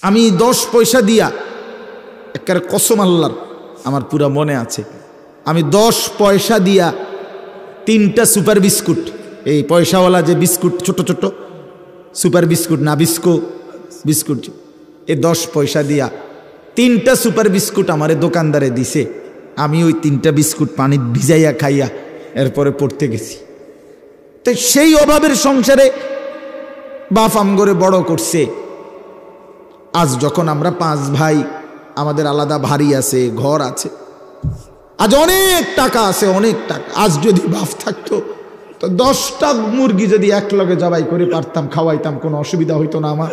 আমি 10 পয়সা দিয়া, একেবারে কসম আল্লাহর, আমার পুরা মনে আছে, আমি 10 পয়সা দিয়া 3টা সুপার বিস্কুট, এই পয়সাওয়ালা যে বিস্কুট, ছোট ছোট সুপার বিস্কুট, না বিস্কো বিস্কুট, এই 10 পয়সা দিয়া 3টা সুপার বিস্কুট আমারে দোকানদারে দিছে। আমি ওই 3টা বিস্কুট পানি ভিজাইয়া খাইয়া এরপরে পড়তে গেছি। তো সেই অভাবের সংসারে বাপ আমগরে বড় করছে। আজ যখন আমরা 5 ভাই, আমাদের আলাদা বাড়ি আছে, ঘর আছে, আজ অনেক টাকা আছে, অনেক টাকা। আজ যদি বাপ থাকতো তো 10টা মুরগি যদি একলগে জবাই করে পারতাম, খাওয়াইতাম, কোনো অসুবিধা হইতো না আমার।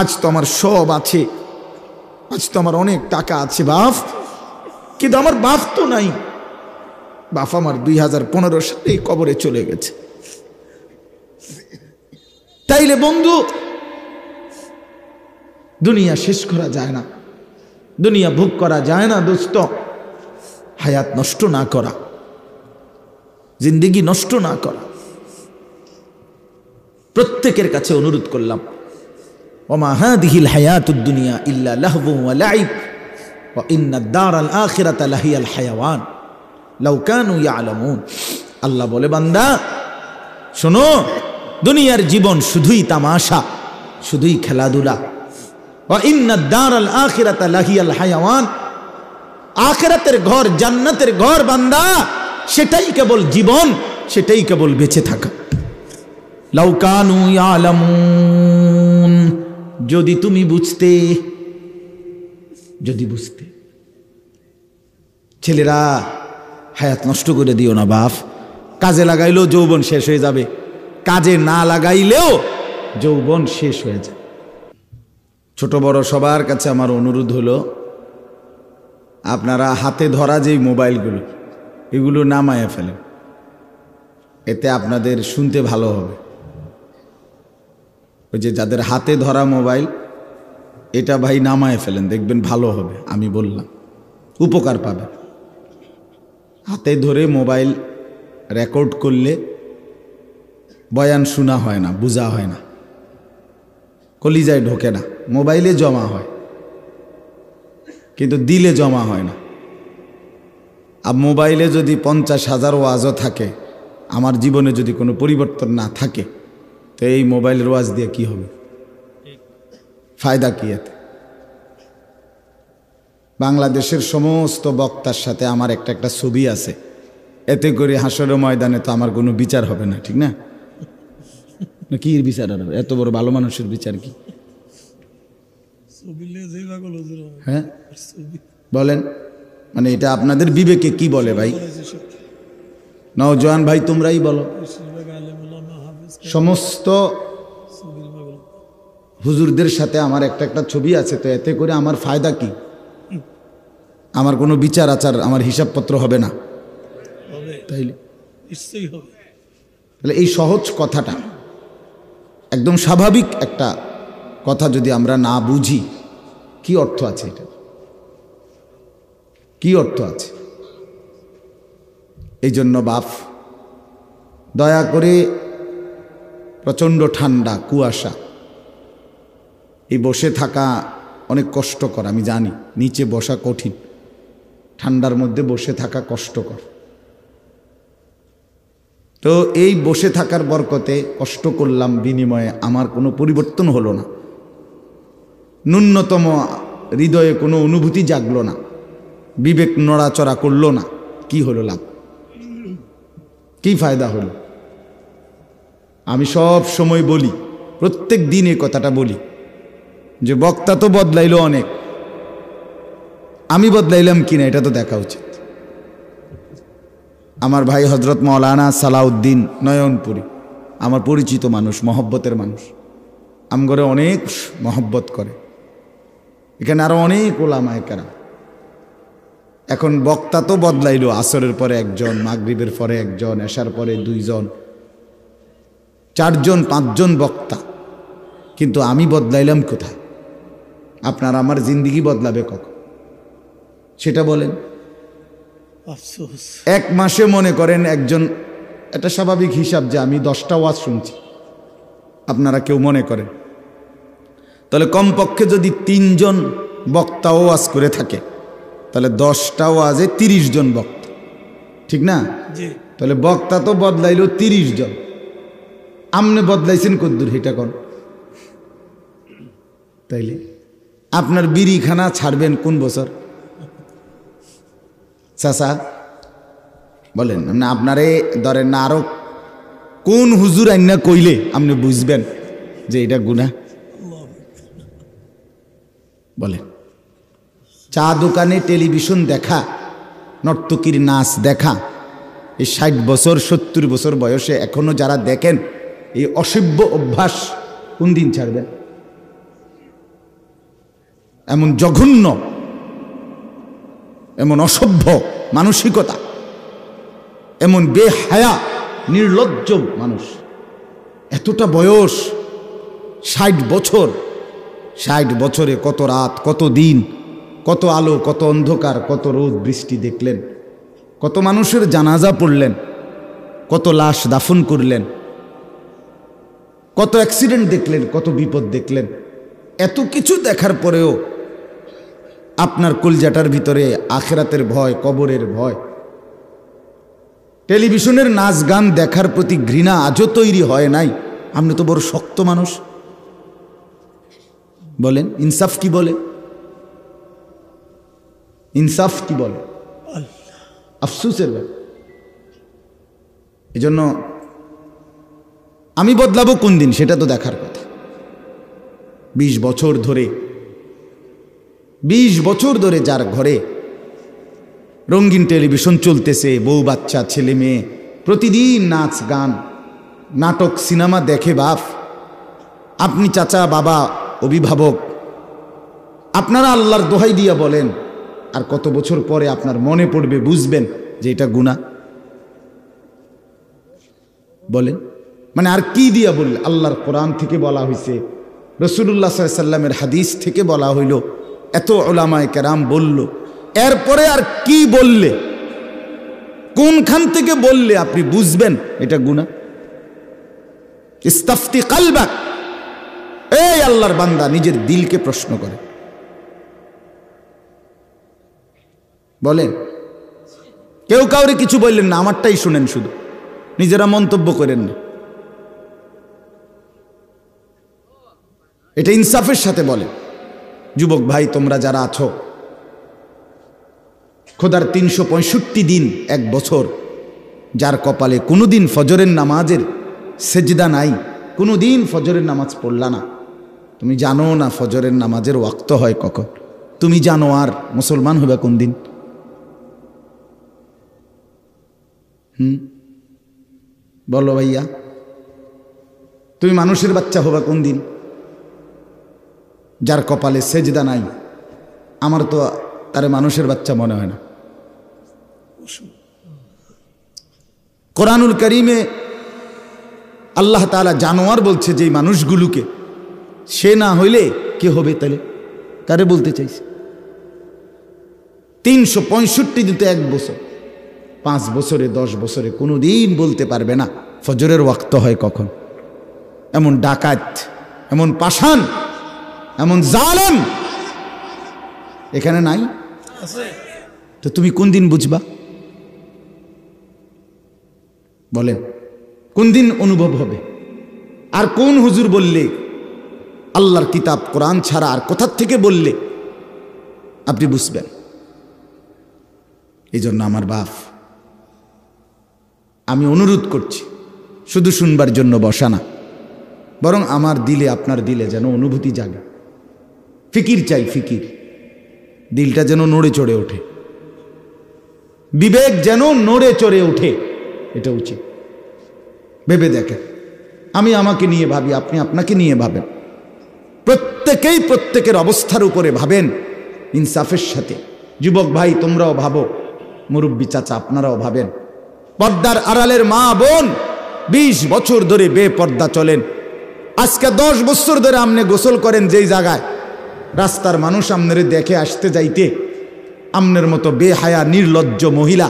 আজ তো আমার সব আছে, আজ তো আমার অনেক টাকা আছে বাপ, কিন্তু আমার বাপ তো নাই। বাপ আমার 2015 সালে কবরে চলে গেছে। তাইলে বন্ধু, দুনিয়া শেষ করা যায় না, দুনিয়া ভোগ করা যায় না দোস্ত। হায়াত নষ্ট না করা, জিন্দেগি নষ্ট না করা। প্রত্যেকের কাছে অনুরোধ করলাম, ওমা হাদিহিল হায়াতুদ দুনিয়া ইল্লা লাহবু ওয়া লাইব ওয়া ইন্নাদ দারাল আখিরাতা লাহিয়াল হায়াওয়ান লাউ কানু ইয়ালামুন। আল্লাহ বলে, বান্দা শোনো, দুনিয়ার জীবন শুধুই তামাশা, শুধুই খেলাধুলা। ওয়া ইন্নাদ দারাল আখিরাতা লাহিয়াল হায়াওয়ান, আখিরাতের ঘর, জান্নাতের ঘর বান্দা, সেটাই কেবল জীবন, সেটাই কেবল বেঁচে থাকা। লাউ কানু ইয়ালামুন, যদি তুমি বুঝতে, যদি বুঝতে। ছেলেরা, হায়াত নষ্ট করে দিও না বাপ। কাজে লাগাইলেও যৌবন শেষ হয়ে যাবে, কাজে না লাগাইলেও যৌবন শেষ হয়ে যায়। ছোট বড় সবার কাছে আমার অনুরোধ হলো, আপনারা হাতে ধরা যেই মোবাইলগুলো, এগুলো নামায়ে ফেলেন, এতে আপনাদের শুনতে ভালো হবে। ওই যে যাদের হাতে ধরা মোবাইল, এটা ভাই নামায়ে ফেলেন, দেখবেন ভালো হবে। আমি বললাম, উপকার পাবেন। হাতে ধরে মোবাইল রেকর্ড করলে বয়ান শোনা হয় না, বোঝা হয় না, কলিজায় ঢোকে না। মোবাইলে জমা হয় কিন্তু দিলে জমা হয় না। আর মোবাইলে যদি 50,000 ওয়াজও থাকে, আমার জীবনে যদি কোনো পরিবর্তন না থাকে, তো এই মোবাইলের ওয়াজ দিয়ে কি হবে? ফায়দা কি এতে? বাংলাদেশের সমস্ত বক্তার সাথে আমার একটা ছবি আছে, এতে করে হাসরের ময়দানে তো আমার কোনো বিচার হবে না, ঠিক না? কি বিচার হবে? এত বড় ভালো মানুষের বিচার কি? হ্যাঁ বলেন, মানে এটা আপনাদের বিবেকে কি বলে ভাই? নওজোয়ান ভাই তোমরাই বলো। সমস্ত হুজুরদের সাথে আমার একটা ছবি আছে, তো এতে করে আমার ফায়দা কি? আমার কোনো বিচার আচার, আমার হিসাবপত্র হবে না, তাইলে তাহলে এই সহজ কথাটা, একদম স্বাভাবিক একটা কথা যদি আমরা না বুঝি, কি অর্থ আছে এটা? কি অর্থ আছে? এই জন্য বাপ, দয়া করে, প্রচণ্ড ঠান্ডা, কুয়াশা, এই বসে থাকা অনেক কষ্টকর, আমি জানি। নিচে বসা কঠিন, ঠান্ডার মধ্যে বসে থাকা কষ্টকর। তো এই বসে থাকার বরকতে কষ্ট করলাম, বিনিময়ে আমার কোনো পরিবর্তন হলো না, ন্যূনতম হৃদয়ে কোনো অনুভূতি জাগলো না, বিবেক নড়াচড়া করলো না। কি হলো লাভ? কি ফায়দা হলো? আমি সব সময় বলি, প্রত্যেক দিন এই কথাটা বলি, যে বক্তা তো বদলাইলো অনেক, আমি বদলাইলাম কিনা এটা তো দেখা উচিত। আমার ভাই হজরত মৌলানা সালাউদ্দিন নয়নপুরী, আমার পরিচিত মানুষ, মহব্বতের মানুষ, আমগরে অনেক মহব্বত করে। এখানে আরো অনেক ওলামায়ে কেরাম। এখন বক্তা তো বদলাইলো, আসরের পরে একজন, মাগরিবের পরে একজন, এশার পরে 2 জন, 4 জন 5 জন বক্তা, কিন্তু আমি বদলাইলাম কোথায়? আপনার আমার জিন্দিগি বদলাবে কখন সেটা বলেন? এক মাসে মনে করেন একজন, এটা স্বাভাবিক হিসাব যে আমি 10টা ওয়াজ শুনছি, আপনারা কেউ মনে করেন তাহলে কমপক্ষে যদি 3 জন বক্তা ওয়াজ করে থাকে তাহলে 10টা ওয়াজে 30 জন বক্তা, ঠিক না? তাহলে বক্তা তো বদলাইল 30 জন, আমনে বদলাইছেন কদ্দুর এটা কোন? তাইলে আপনার বিড়িখানা ছাড়বেন কোন বছর? চাচা বলেন, না আপনারে ধরেন না আরো কোন হুজুর আইনা কইলে আপনি বুঝবেন যে এটা গুনাহ? বলেন। চা দোকানে টেলিভিশন দেখা, নর্তকীর নাচ দেখা, এই 60 বছর 70 বছর বয়সে এখনো যারা দেখেন, এই অসভ্য অভ্যাস কোন দিন ছাড়বেন? এমন জঘন্য, এমন অসভ্য মানসিকতা, এমন বেহায়া নির্লজ্জ মানুষ, এতটা বয়স 60 বছর, 60 বছরে কত রাত, কত দিন, কত আলো, কত অন্ধকার, কত রোদ বৃষ্টি দেখলেন, কত মানুষের জানাজা পড়লেন, কত লাশ দাফন করলেন, কত অ্যাক্সিডেন্ট দেখলেন, কত বিপদ দেখলেন। এত কিছু দেখার পরেও আপনার কলজাটার ভিতরে আখিরাতের ভয়, কবরের ভয়, টেলিভিশনের নাচ গান দেখার প্রতি ঘৃণা আজও তৈরি হয় নাই। আপনি তো বড় শক্ত মানুষ। বলেন ইনসাফ কি বলে? ইনসাফ কি বলে? আফসোসের ব্যাপার। এজন্য আমি বদলাবো কোন দিন সেটা তো দেখার কথা। 20 বছর ধরে, 20 বছর ধরে যার ঘরে রঙিন টেলিভিশন চলতেছে, বউ বাচ্চা ছেলে মেয়ে প্রতিদিন নাচ গান নাটক সিনেমা দেখে বাপ, আপনি চাচা বাবা অভিভাবক, আপনারা আল্লাহর দোহাই দিয়া বলেন, আর কত বছর পরে আপনার মনে পড়বে, বুঝবেন যে এটা গুনাহ? বলেন মানে আর কি দিয়া বললে? আল্লাহর কোরআন থেকে বলা হয়েছে, রাসূলুল্লাহ সাল্লাল্লাহু আলাইহি সাল্লামের হাদিস থেকে বলা হইল, এত উলামায়ে কেরাম বলল, এরপরে আর কি বললে, কোনখান থেকে বললে আপনি বুঝবেন এটা গুনাহ? ইস্তাফতি কালবাক, এই আল্লাহর বান্দা নিজের দিলকে প্রশ্ন করে বলেন। কেউ কাউরে কিছু বললেন না, আমারটাই শুনেন, শুধু নিজেরা মন্তব্য করেন না। এটা ইনসাফের সাথে বলে। যুবক ভাই তোমরা যারা আছো, খোদার 365 দিন, 1 বছর, যার কপালে কোনোদিন ফজরের নামাজের সেজদা নাই, কোনোদিন ফজরের নামাজ পড়লা না, তুমি জানো না ফজরের নামাজের ওয়াক্ত হয় কখন, তুমি জানো, আর মুসলমান হবে কোন দিন? বলো ভাইয়া, তুমি মানুষের বাচ্চা হবা কোন দিন? যার কপালে সেজদা নাই, আমার তো তারে মানুষের বাচ্চা মনে হয় না। কোরআনুল কারীমে আল্লাহ তাআলা জানোয়ার বলছে যে মানুষগুলোকে, সে না হইলে কে হবে? তাহলে কারে বলতে চাইছে? 365 দিন তো 1 বছর, 5 বছরে 10 বছরে কোনোদিন বলতে পারবে না ফজরের ওয়াক্ত হয় কখন। এমন ডাকাত, এমন পাষাণ, এমন জালেম এখানে নাই? তো তুমি কোন দিন বুঝবা? বলেন কোন দিন অনুভব হবে? আর কোন হুজুর বললে, আল্লাহর কিতাব কোরআন ছাড়া আর কোথা থেকে বললে আপনি বুঝবেন? এই জন্য আমার বাপ, আমি অনুরোধ করছি, শুধু শুনবার জন্য বসা না, বরং আমার দিলে, আপনার দিলে যেন অনুভূতি জাগে। ফিকির চাই, ফিকির, দিলটা যেন নড়ে চড়ে ওঠে, বিবেক যেন নড়ে চড়ে ওঠে, এটা উচিত। ভেবে দেখেন, আমি আমাকে নিয়ে ভাবি, আপনি আপনাকে নিয়ে ভাবেন, প্রত্যেকেই প্রত্যেকের অবস্থার উপরে ভাবেন ইনসাফের সাথে। যুবক ভাই তোমরাও ভাবো, মুরব্বী চাচা আপনারাও ভাবেন, পর্দার আড়ালের মা বোন 20 বছর ধরে বেপর্দা চলেন, আজকে 10 বছর ধরে আপনি গোসল করেন যেই জায়গায়, রাস্তার মানুষ আপনারে দেখে আসতে যাইতে, আপনার মতো বেহায়া নির্লজ্জ মহিলা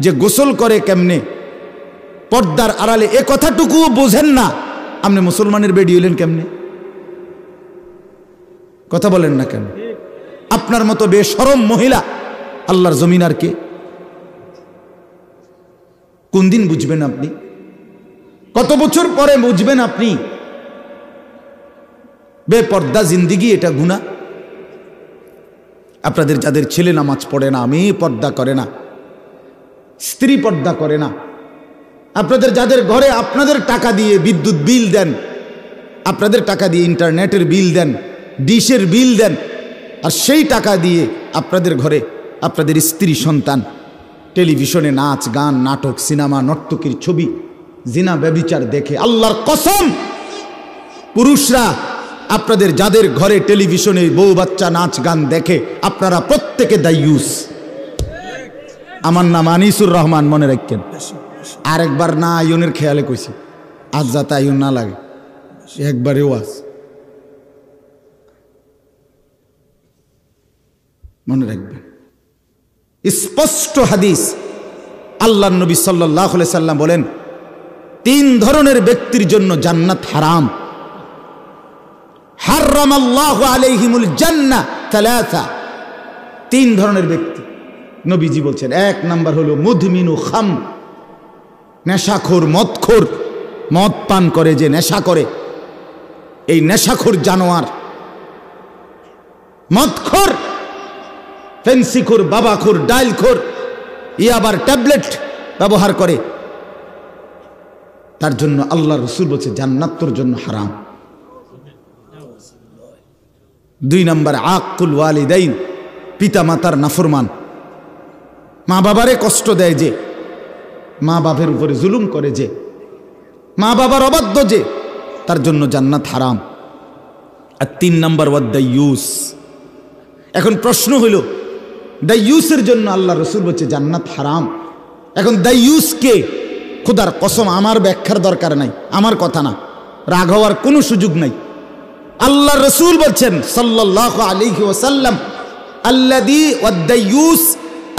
যে গোসল করে কেমনে পর্দার আড়ালে, এ কথাটুকুও বোঝেন না, আপনি মুসলমানের বেডি হইলেন কেমনে? কথা বলেন না কেন? আপনার মতো বেশরম মহিলা আল্লাহর জমিন আর কে? কোন দিন বুঝবেন আপনি? কত বছর পরে বুঝবেন আপনি বেপর্দা জিন্দিগি এটা গুনাহ? আপনাদের যাদের ছেলে নামাজ পড়ে না, মেয়ে পর্দা করে না, স্ত্রী পর্দা করে না, আপনাদের যাদের ঘরে আপনাদের টাকা দিয়ে বিদ্যুৎ বিল দেন, আপনাদের টাকা দিয়ে ইন্টারনেটের বিল দেন, ডিশের বিল দেন, আর সেই টাকা দিয়ে আপনাদের ঘরে আপনাদের স্ত্রী সন্তান টেলিভিশনে নাচ গান নাটক সিনেমা নর্তকীর ছবি জিনা ব্যভিচার দেখে, আল্লাহর কসম পুরুষরা আপনাদের যাদের ঘরে টেলিভিশনে বউ বাচ্চা নাচ গান দেখে আপনারা প্রত্যেকে দায়ুস। আমার নাম আনিসুর রহমান, মনে রাখেন। আরেকবার না আয়নের খেয়ালে কইছি, আজ যাতে আয়ন না লাগে, একবারে ওয়াজ মনে রাখবেন। স্পষ্ট হাদিস, আল্লাহর নবী সাল্লাল্লাহু আলাইহি সাল্লাম বলেন 3 ধরনের ব্যক্তির জন্য জান্নাত হারাম। হারামাল্লাহু আলাইহিমুল জান্নাহ তালাসা, 3 ধরনের ব্যক্তি নবীজি বলছেন। 1 নাম্বার হলো মুদমিনু খাম, নেশাখোর মদখোর, মদ পান করে যে নেশা করে, এই নেশাখোর জানোয়ার মদখোর, ফেন্সিখোর, বাবাখোর, ডাইলখোর, আবার ট্যাবলেট ব্যবহার করে, তার জন্য আল্লাহ রাসূল বলছে জান্নাত তোর জন্য হারাম। 2 নাম্বার আকুল ওয়ালিদাইন, পিতা মাতার নাফরমান, মা বাবারে কষ্ট দেয় যে, মা বাবার উপরে জুলুম করে যে, মা বাবার অবাধ্য যে, তার জন্য জান্নাত হারাম। আর 3 নাম্বার ওয়াদাইয়ুস। এখন প্রশ্ন হইল দাইয়ুসের জন্য আল্লাহ রাসূল বলছে জান্নাত হারাম। এখন দাইয়ুস কে? খোদার কসম আমার ব্যাখ্যার দরকার নাই, আমার কথা না, রাগ হওয়ার কোনো সুযোগ নাই। আল্লাহ রাসূল বলছেন সাল্লাল্লাহু আলাইহি ওয়াসাল্লাম আল্লাযী ওয়াদাইয়ুস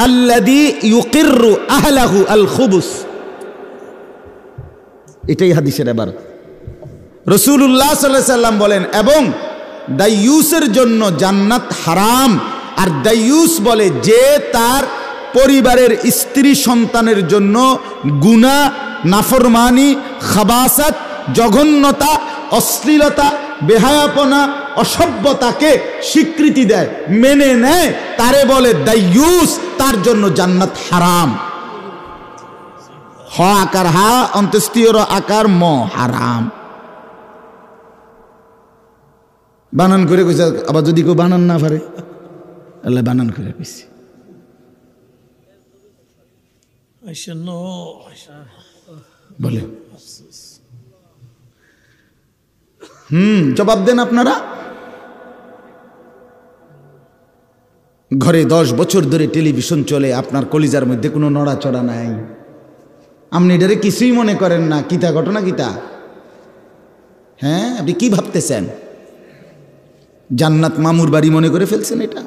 আল্লাযী ইউকিররু আহলাহু আল খুবুস। এটাই হাদিসের ইবারত। রাসূলুল্লাহ সাল্লাল্লাহু আলাইহি ওয়াসাল্লাম বলেন এবং দাইয়ুসের জন্য জান্নাত হারাম। আর দাইয়ুস বলে যে তার পরিবারের স্ত্রী সন্তানের জন্য গুনাহ, নাফরমানি, খাবাসাত, জঘন্যতা, অশ্লীলতা, বেহায়াপনা, অসভ্যতাকে স্বীকৃতি দেয়, মেনে নেয়, তারে বলে দাইয়ুস, তার জন্য জান্নাত হারাম। হ আকার হা, অন্ত্যেষ্টিয় আকার ম, হারাম। বানান করে কইছে, আবার যদি কেউ বানান না পারে আল্লাহ বানান করে কইছে। বলে জবাব দেন আপনারা। ঘরে 10 বছর ধরে টেলিভিশন চলে, আপনার কলিজার মধ্যে কোনো নড়াচড়া নাই, আপনি এটারে কিছুই মনে করেন না। কিতা ঘটনা কিতা? হ্যাঁ, আপনি কি ভাবতেছেন? জান্নাত মামুর বাড়ি মনে করে ফেলছেন? এটা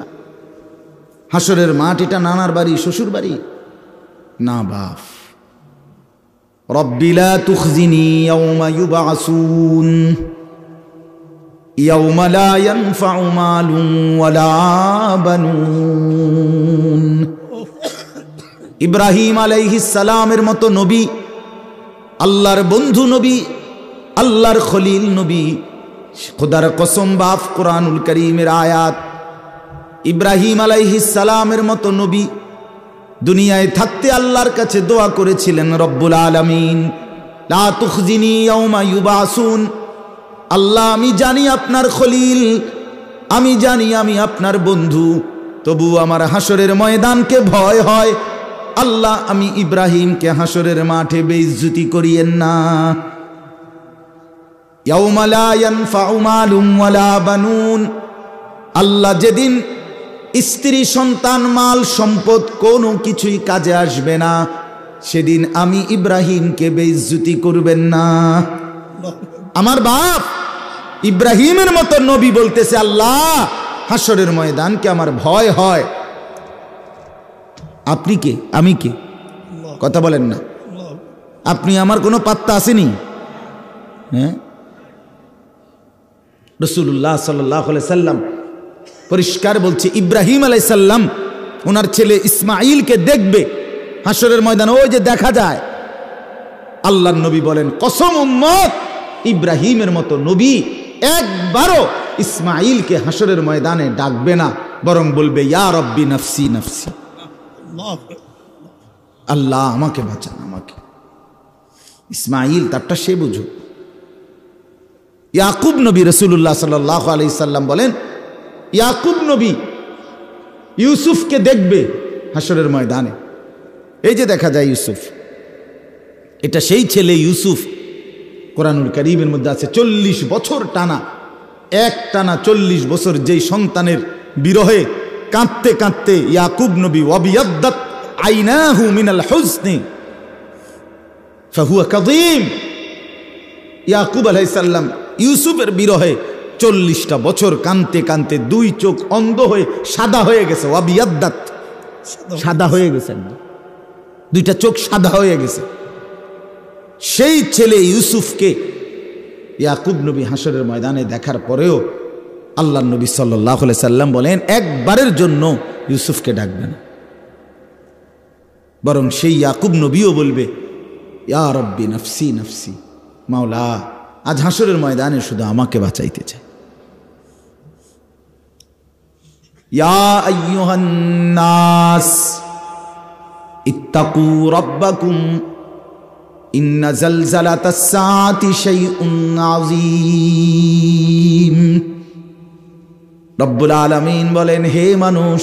হাসরের মাঠ, এটা নানার বাড়ি, শ্বশুর বাড়ি না। বাপ রব্বি লা তুখজিনি ইয়াওমা ইউবআসুন ইয়াওমা লা ইয়ানফাউ মালুন ওয়ালা বানুন। ইব্রাহিম আলাইহিস সালামের মতো নবী, আল্লাহর বন্ধু নবী, আল্লাহর খলিল নবী, খোদার কসম বাপ, কোরআনুল কারীমের আয়াত। ইব্রাহিম আলাইহিস সালামের মতো নবী দুনিয়ায় থাকতে আল্লাহর কাছে দোয়া করেছিলেন, রব্বুল আলামিন লা তুখজিনি ইয়াওমা ইউবআসুন। আল্লাহ আমি জানি আপনার খলিল, আমি জানি আমি আপনার বন্ধু, তবু আমার হাসরের ময়দানকে ভয় হয়। আল্লাহ আমি ইব্রাহিমকে হাসরের মাঠে বেইজ্জতি করিয়েন না। ইয়াওমা লা ইয়ানফাউ মালুন ওয়ালা বানুন, আল্লাহ যেদিন স্ত্রী সন্তান মাল সম্পদ কোনো কিছুই কাজে আসবে না, সেদিন আমি ইব্রাহিমকে বেইজ্জতি করবেন না। আমার বাপ ইব্রাহিমের মতো নবী বলতেছে আল্লাহ হাসরের ময়দানকে আমার ভয় হয়। আপনি কে? আমি কে? কথা বলেন না। আপনি আমার কোনো পাত্তা আসেনি? হ্যাঁ, রাসূলুল্লাহ সাল্লাল্লাহু আলাইহি সাল্লাম পরিষ্কার বলছে ইব্রাহিম আলাইহিস সালাম ওনার ছেলে ইসমাঈলকে দেখবে হাসরের ময়দানে, ওই যে দেখা যায়। আল্লাহর নবী বলেন, কসম উম্মত, ইব্রাহিমের মতো নবী একবারও ইসমাঈলকে হাসরের ময়দানে ডাকবে না, বরং বলবে ইয়া রব্বি নফসি নফসি, আল্লাহ আমাকে বাঁচান আমাকে। ইসমাঈল তারটা সে বুঝো। ইয়াকুব নবী, রাসূলুল্লাহ সাল্লাল্লাহু আলাইহি সাল্লাম বলেন ইয়াকুব নবী ইউসুফকে দেখবে হাসরের ময়দানে। এই যে দেখা যায় ইউসুফ, এটা সেই ছেলে ইউসুফ। কোরআনুল কারীমের মধ্যে আছে 40 বছর টানা, এক টানা 40 বছর যেই সন্তানের বিরহে কাঁদতে কাঁদতে ইয়াকুব নবী ওয়াবিয়াদ্দাত আইনাহু মিনাল হুজনি ফাহুয়া কাযীম। ইয়াকুব আলাইহিস সালাম ইউসুফের বিরহে 40টা বছর কাঁদতে কাঁদতে দুই চোখ অন্ধ হয়ে সাদা হয়ে গেছে। ওয়াবিয়াদ্দাত, সাদা হয়ে গেছে, দুইটা চোখ সাদা হয়ে গেছে। সেই ছেলে ইউসুফকে ইয়াকুব নবী হাসরের ময়দানে দেখার পরেও আল্লাহর নবী সাল্লাল্লাহু আলাইহি সাল্লাম বলেন একবারের জন্য ইউসুফকে ডাকবে না, বরং সেই ইয়াকুব নবীও বলবে ইয়া রব্বি নফসি নফসি, মাওলা আজ হাসরের ময়দানে শুধু আমাকে বাঁচাইতে চাই। ইয়া আইয়ুহান নাস ইত্তাকু রাব্বাকুম ইন্না জালজালাতাস সাআতি শাইউন আযীম। রব্বুল আলামিন বলেন, হে মানুষ,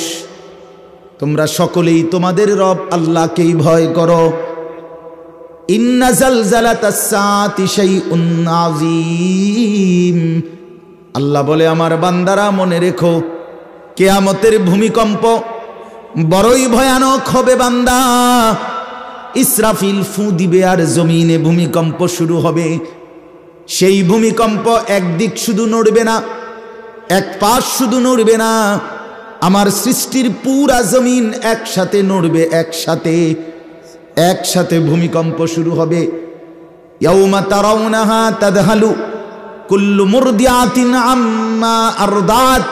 তোমরা সকলেই তোমাদের রব আল্লাহকেই ভয় করো। ইন্না জালজালাতাস সাআতি শাইউন আযীম। আল্লাহ বলে, আমার বান্দারা মনে রেখো, কিয়ামতের ভূমিকম্প বড়ই ভয়ানক হবে বান্দা। ইসরাফিল ফু দিবে আর জমিনে ভূমিকম্প শুরু হবে। সেই ভূমিকম্প একদিক শুধু নড়বে না, এক পাশ শুধু নড়বে না, আমার সৃষ্টির পুরা জমিন একসাথে নড়বে, একসাথে ভূমিকম্প শুরু হবে। ইয়াউমা তারাউনাহা তাদহালু কুল্লু মুরদিআতিন আম্মা আরদাত।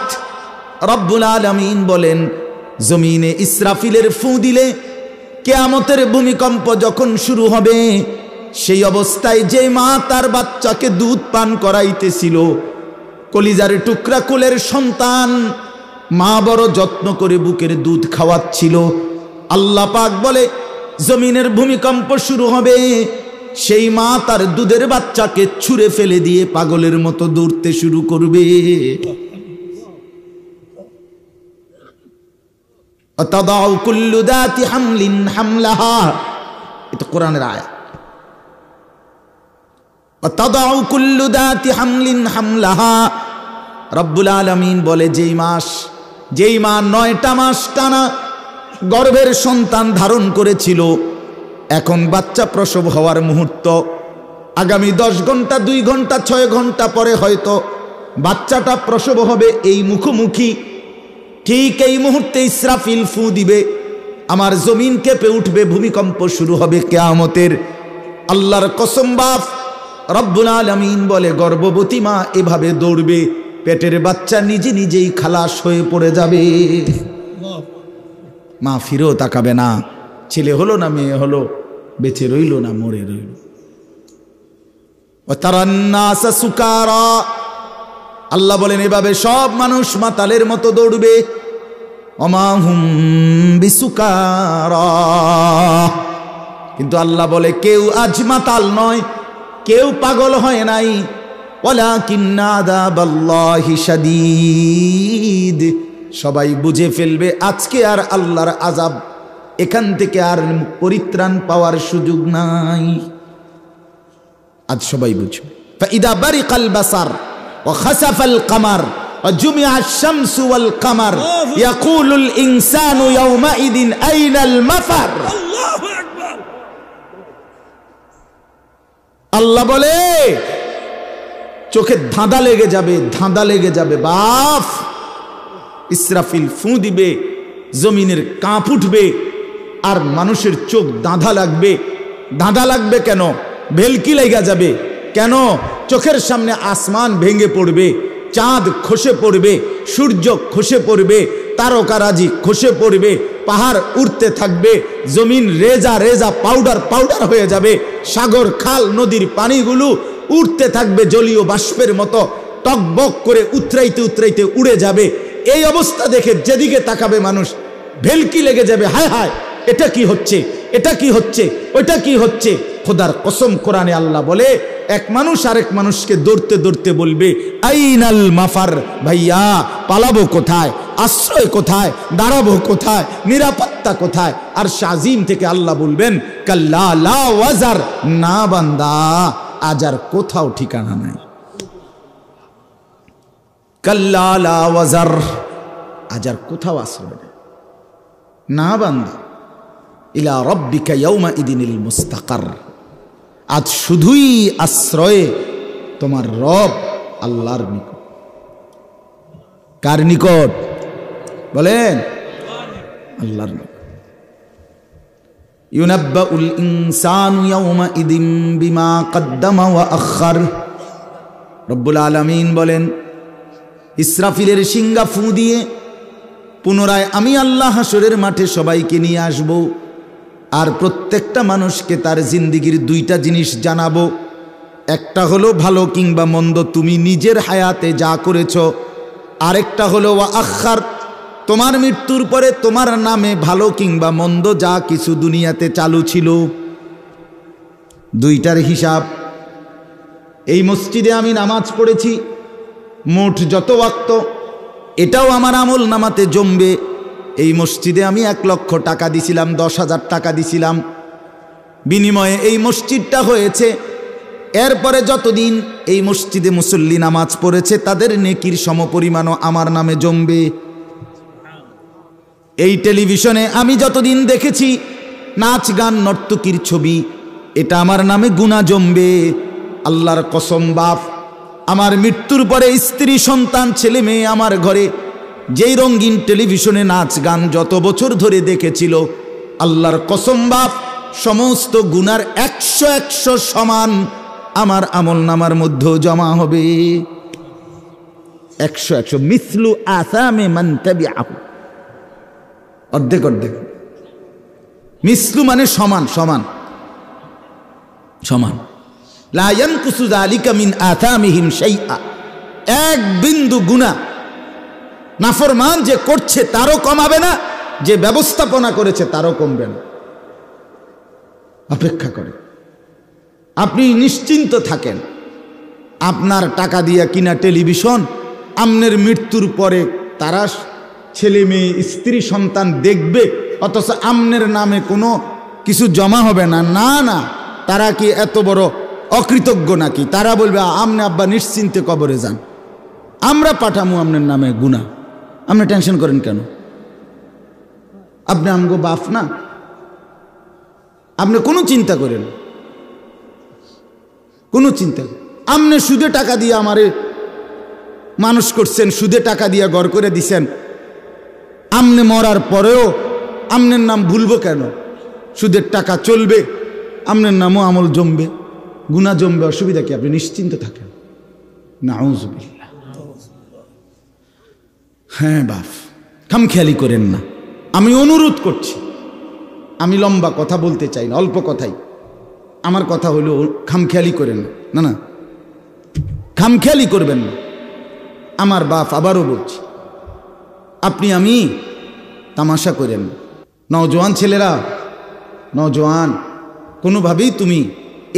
রব্বুল আলামিন বলেন, জমিনে ইসরাফিলের ফু দিলে কিয়ামতের ভূমিকম্প যখন শুরু হবে, সেই অবস্থায় যে মা তার বাচ্চাকে দুধ পান করাইতেছিল, কলিজার টুকরা কোলের সন্তান, মা বড় যত্ন করে বুকের দুধ খাওয়াচ্ছিল। আল্লাহ পাক বলে, জমিনের ভূমিকম্প শুরু হবে, সেই মা তার দুধের বাচ্চাকে ছুঁড়ে ফেলে দিয়ে পাগলের মতো দৌড়তে শুরু করবে। অতাদাউ কুল্লু দাতি হামলিন হামলাহা, এটা কোরআনের আয়াত। অতাদাউ কুল্লু দাতি হামলিন হামলাহা। রব্বুল আলামিন বলে, যেই মা 9টা মাস টানা গর্ভের সন্তান ধারণ করেছিল, এখন বাচ্চা প্রসব হওয়ার মুহূর্ত, আগামী 10 ঘন্টা 2 ঘন্টা 6 ঘন্টা পরে হয়তো বাচ্চাটা প্রসব হবে, এই মুখোমুখি ঠিক এই মুহূর্তে ইসরাফিল ফু দিবে, আমার জমিন কেঁপে উঠবে, ভূমিকম্প শুরু হবে কিয়ামতের। আল্লাহর কসম বাপ রব্বুল আলামিন বলে, গর্ভবতী মা এভাবে দৌড়বে, পেটের বাচ্চা নিজে নিজেই খালাস হয়ে পড়ে যাবে, মা ফিরেও তাকাবে না, ছেলে হলো না মেয়ে হলো, বেঁচে রইল না মরে রইল। ওয়াতারান্নাসা সুকারা, আল্লাহ বলেন এভাবে সব মানুষ মাতালের মতো দৌড়বে। ওমা হুম বিসুকারা, কিন্তু আল্লাহ বলে কেউ আজ মাতাল নয়, কেউ পাগল হয় নাই। ওয়ালাকিন্না আযাবাল্লাহি শাদীদ, সবাই বুঝে ফেলবে আজকে আর আল্লাহর আযাব, এখান থেকে আর পরিত্রাণ পাওয়ার সুযোগ নাই। আজ সবাই বুঝবে। ফাইদা বারিকাল বাসার ওয়া খাসাফাল কামার ওয়া জুমিআশ শামসু ওয়াল কামার ইয়াকুলুল ইনসানু ইয়াওমাইদিন আইনাল মাফার। আল্লাহু আকবার। আল্লাহ বলে, চোখে ধাঁধা লেগে যাবে, ধাঁধা লেগে যাবে বাপ। ইসরাফিল ফু দিবে, জমিনের কাঁপ উঠবে, আর মানুষের চোখ ধাঁধা লাগবে। ধাঁধা লাগবে কেন? ভেলকি লেগে যাবে। কেন? চোখের সামনে আসমান ভেঙে পড়বে, চাঁদ খসে পড়বে, সূর্য খসে পড়বে, তারকারাজি খসে পড়বে, পাহাড় উঠতে থাকবে, জমিন রেজা রেজা পাউডার পাউডার হয়ে যাবে, সাগর খাল নদীর পানিগুলো উঠতে থাকবে জলীয় বাষ্পের মতো, টকবক করে উতরাইতে উতরাইতে উড়ে যাবে। এই অবস্থা দেখে যেদিকে তাকাবে মানুষ ভেলকি লেগে যাবে, হায় হায় এটা কি হচ্ছে, এটা কি হচ্ছে, ওইটা কি হচ্ছে। খোদার কসম, কোরআনে আল্লাহ বলে এক মানুষ আরেক মানুষকে দৌড়তে দৌড়তে বলবে আইনাল মাফার, ভাইয়া পালাবো কোথায়, আশ্রয় কোথায়, দাঁড়াবো কোথায়, নিরাপত্তা কোথায়। আর শাজিম থেকে আল্লাহ বলবেন কাল্লা লা ওয়াজার, না বান্দা আজ আর কোথাও ঠিকানা নাই। কাল্লা লা ওয়াজার, আজ আর কোথাও আশ্রয় নেই। না বান্দা, ইলা রব্বিকা ইয়াউমা ইদিনিল মুস্তাকার, আজ শুধুই আশ্রয়ে তোমার রব আল্লাহর নিকট। কার নিকট বলেন? আল্লাহর নিকট। ইউনাব্বাউল ইনসানু ইয়াউমা ইদিন বিমা কদ্দামা ওয়া আখার। রব্বুল আলামিন বলেন ইসরাফিলের শিঙ্গা ফু দিয়ে পুনরায় আমি আল্লাহ হাসরের মাঠে সবাইকে নিয়ে আসব, আর প্রত্যেকটা মানুষকে তার জিন্দিগির দুইটা জিনিস জানাবো। একটা হলো ভালো কিংবা মন্দ তুমি নিজের হায়াতে যা করেছ, আরেকটা হলো ওয়া আখার, তোমার মৃত্যুর পরে তোমার নামে ভালো কিংবা মন্দ যা কিছু দুনিয়াতে চালু ছিল, দুইটার হিসাব। এই মসজিদে আমি নামাজ পড়েছি মোট যত ওয়াক্ত, এটাও আমার আমল নামাতে জমবে। এই মসজিদে আমি 1 লক্ষ টাকা দিছিলাম, 10,000 টাকা দিছিলাম, বিনিময়ে এই মসজিদটা হয়েছে। এরপরে যতদিন এই মসজিদে মুসল্লি নামাজ পড়েছে তাদের নেকির সমপরিমাণও আমার নামে জমবে। এই টেলিভিশনে আমি যতদিন দেখেছি নাচ গান নর্তকীর ছবি, এটা আমার নামে গুনাহ জমবে। আল্লাহর কসম বাপ, আমার মৃত্যুর পরে স্ত্রী সন্তান ছেলে মেয়ে আমার ঘরে যেই রঙিন টেলিভিশনে নাচ গান যত বছর ধরে দেখেছিল, আল্লাহর কসম বাপ, সমস্ত গুনার 100 সমান আমার আমল নামার মধ্যেও জমা হবে। 100 মিসলু আসামে মান তাবিআহু, অর্ধেক অর্ধেক। মিসলু মানে সমান সমান সমান। লা ইয়ানকুসু যালিকা মিন আসামিহিম শাইআ, এক বিন্দু গুনাহ নাফরমান যে করছে তারও কমাবে না, যে ব্যবস্থাপনা করেছে তারও কমবে না। অপেক্ষা করে আপনি নিশ্চিন্ত থাকেন। আপনার টাকা দিয়া কিনা টেলিভিশন আপনার মৃত্যুর পরে তারা ছেলে মেয়ে স্ত্রী সন্তান দেখবে, অথচ আপনার নামে কোনো কিছু জমা হবে না। না না, তারা কি এত বড় অকৃতজ্ঞ নাকি? তারা বলবে আমনে আব্বা নিশ্চিন্তে কবরে যান, আমরা পাঠামু আপনার নামে গুনাহ, আপনি টেনশন করেন কেন? আপনি আমগো বাপ না, আপনি কোনো চিন্তা করেন, কোনো চিন্তা। আপনি সুদে টাকা দিয়ে আমারে মানুষ করছেন, সুদে টাকা দিয়ে ঘর করে দিছেন, আপনি মরার পরেও আপনার নাম ভুলবো কেন? সুদের টাকা চলবে, আপনার নামও আমল জমবে, গুনাহ জমবে, অসুবিধা কি? আপনি নিশ্চিন্ত থাকেন। নাউযুবিল্লাহ। হ্যাঁ বাপ, খামখেয়ালি করেন না, আমি অনুরোধ করছি। আমি লম্বা কথা বলতে চাই না, অল্প কথাই। আমার কথা হলো খামখেয়ালি করেন না, না না, খামখেয়ালি করবেন না। আমার বাপ, আবারও বলছি, আপনি আমি তামাশা করেন না। নওজোয়ান ছেলেরা, নওজোয়ান, কোনোভাবেই তুমি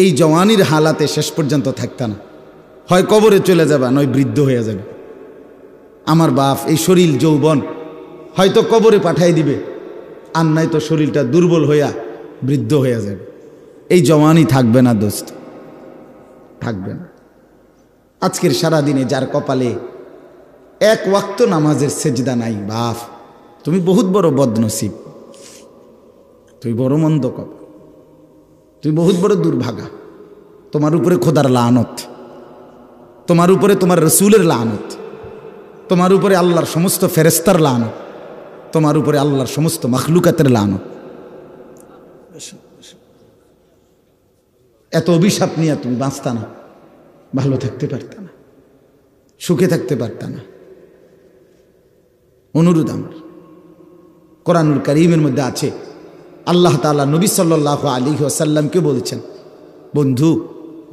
এই জওয়ানির হালাতে শেষ পর্যন্ত থাকতা না, হয় কবরে চলে যাবা, নয় বৃদ্ধ হয়ে যাবে। আমার বাপ, এই শরীর যৌবন হয়তো কবরে পাঠাই দিবে, আর নাই তো শরীরটা দুর্বল হইয়া বৃদ্ধ হয়ে যাবে। এই জওয়ানি থাকবে না দোস্ত, থাকবে না। আজকের সারাদিনে যার কপালে 1 ওয়াক্ত নামাজের সেজদা নাই, বাপ তুমি বহুত বড় বদনসিব, তুই বড় মন্দ কপাল, তুই বহুত বড় দুর্ভাগা। তোমার উপরে খোদার লানত, তোমার উপরে তোমার রসুলের লানত, তোমার উপরে আল্লাহর সমস্ত ফেরেস্তার লানত, তোমার উপরে আল্লাহর সমস্ত মখলুকাতের লানত। এত অভিশাপ নিয়ে তুমি বাঁচতা না, ভালো থাকতে পারতা না, সুখে থাকতে পারতা না। অনুরোধ আমার। কোরআনুল কারীমের মধ্যে আছে, আল্লাহ তাআলা নবী সাল্লাল্লাহু আলাইহি ওয়াসাল্লামকে বলেছেন, বন্ধু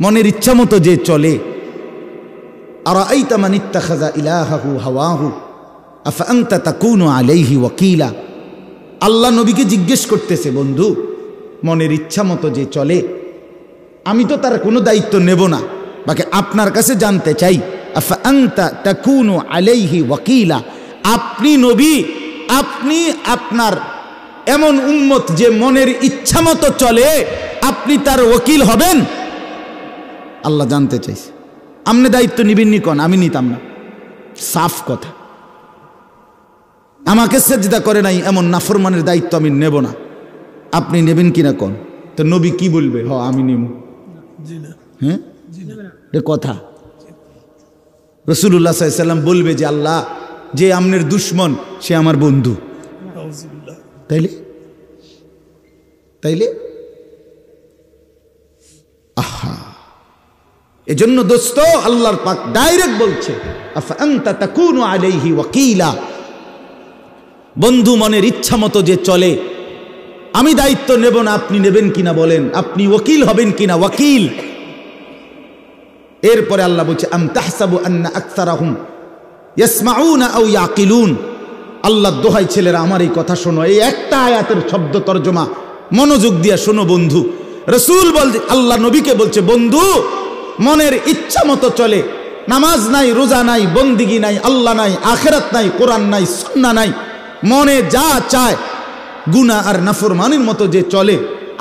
মনের ইচ্ছা মতো যে চলে, আরাআইতা মান ইত্তাখাযা ইলাহাহু হাওয়াহু আফা আনতা তাকুনু আলাইহি ওয়াকিলা। আল্লাহ নবীকে জিজ্ঞেস করতেছে, বন্ধু মনের ইচ্ছা মতো যে চলে, আমি তো তার কোনো দায়িত্ব নেব না, বাকি আপনার কাছে জানতে চাই, আফা আনতা তাকুনু আলাইহি ওয়াকিলা, আপনি নবী, আপনি আপনার এমন উম্মত যে মনের ইচ্ছা মতো চলে, আপনি তার ওকিল হবেন? আল্লাহ জানতে চাইছে। আপনি দায়িত্ব নিবেননি কোন? আমি নিতাম না, সাফ কথা। আমাকে সেজদা করে নাই এমন নাফরমানের দায়িত্ব আমি নেব না, আপনি নেবেন কিনা কোন? তো নবী কি বলবে? হ আমি নিব। হ্যাঁ, কথা। রাসূলুল্লাহ সাল্লাল্লাহু আলাইহি ওয়াসাল্লাম বলবে যে আল্লাহ, যে আমনের দুশ্মন সে আমার বন্ধু। তাইলে তাইলে আহা, এজন্য দোস্ত আল্লাহর পাক ডাইরেক্ট বলছে, আফা আনতা তাকুনু আলাইহি ওয়াকিলা, বন্ধু মনের ইচ্ছা মতো যে চলে, আমি দায়িত্ব নেব না, আপনি নেবেন কিনা বলেন, আপনি ওকিল হবেন কিনা? ওয়াকিল। এরপরে আল্লাহ বলছে, আম তাহসাবু আন্না আকসারাহুম ইয়াসমাউনা আও ইয়াকিলুন। আল্লাহর দোহাই ছেলেরা আমার এই কথা শোনো, এই একটা আয়াতের শব্দ তরজমা মনোযোগ দিয়া শোনো বন্ধু। রাসূল বলছে, আল্লাহ নবীকে বলছে, বন্ধু মনের ইচ্ছা মতো চলে, নামাজ নাই, রোজা নাই, বন্দিগি নাই, আল্লাহ নাই, আখিরাত নাই, কোরআন নাই, সুন্নাহ নাই, মনে যা চায় গুনাহ আর নাফরমানির মতো যে চলে,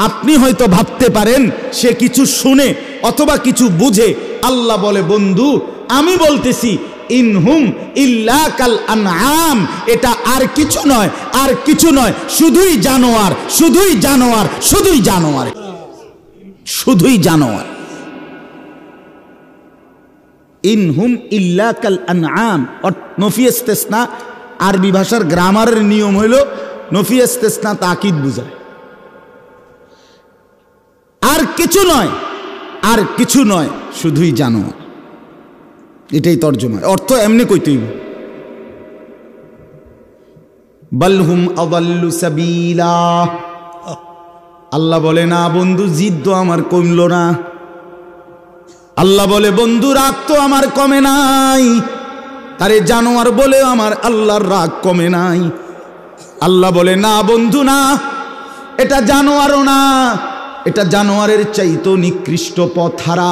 আপনি হয়তো ভাবতে পারেন সে কিছু শুনে অথবা কিছু বুঝে। আল্লাহ বলে, বন্ধু আমি বলতেছি, ইনহুম ইল্লা কাল আনআম, এটা আর কিছু নয়, আর কিছু নয়, শুধুই জানোয়ার, শুধুই জানোয়ার, শুধুই জানোয়ার, শুধুই জানোয়ার। ইনহুম ইল্লা কাল আনআম। নফি ইস্তিসনা আরবি ভাষার গ্রামারের নিয়ম হইল নফি ইস্তিসনা তাকিদ বুঝায়। আর কিছু নয়, আর কিছু নয়, শুধুই জানোয়ার, এটাই তর্জমা। অর্থ এমনি কইতেই, বালহুম আদাল্লু সাবিলা। আল্লাহ বলে, না বন্ধু জিদ তো আমার কমলো না। আল্লাহ বলে, বন্ধু রাগ তো আমার কমে নাই। আরে জানোয়ার বলে আমার আল্লাহর রাগ কমে নাই। আল্লাহ বলে, না বন্ধু না, এটা জানোয়ারও না, এটা জানোয়ারের চাইতো নিকৃষ্ট পথহারা।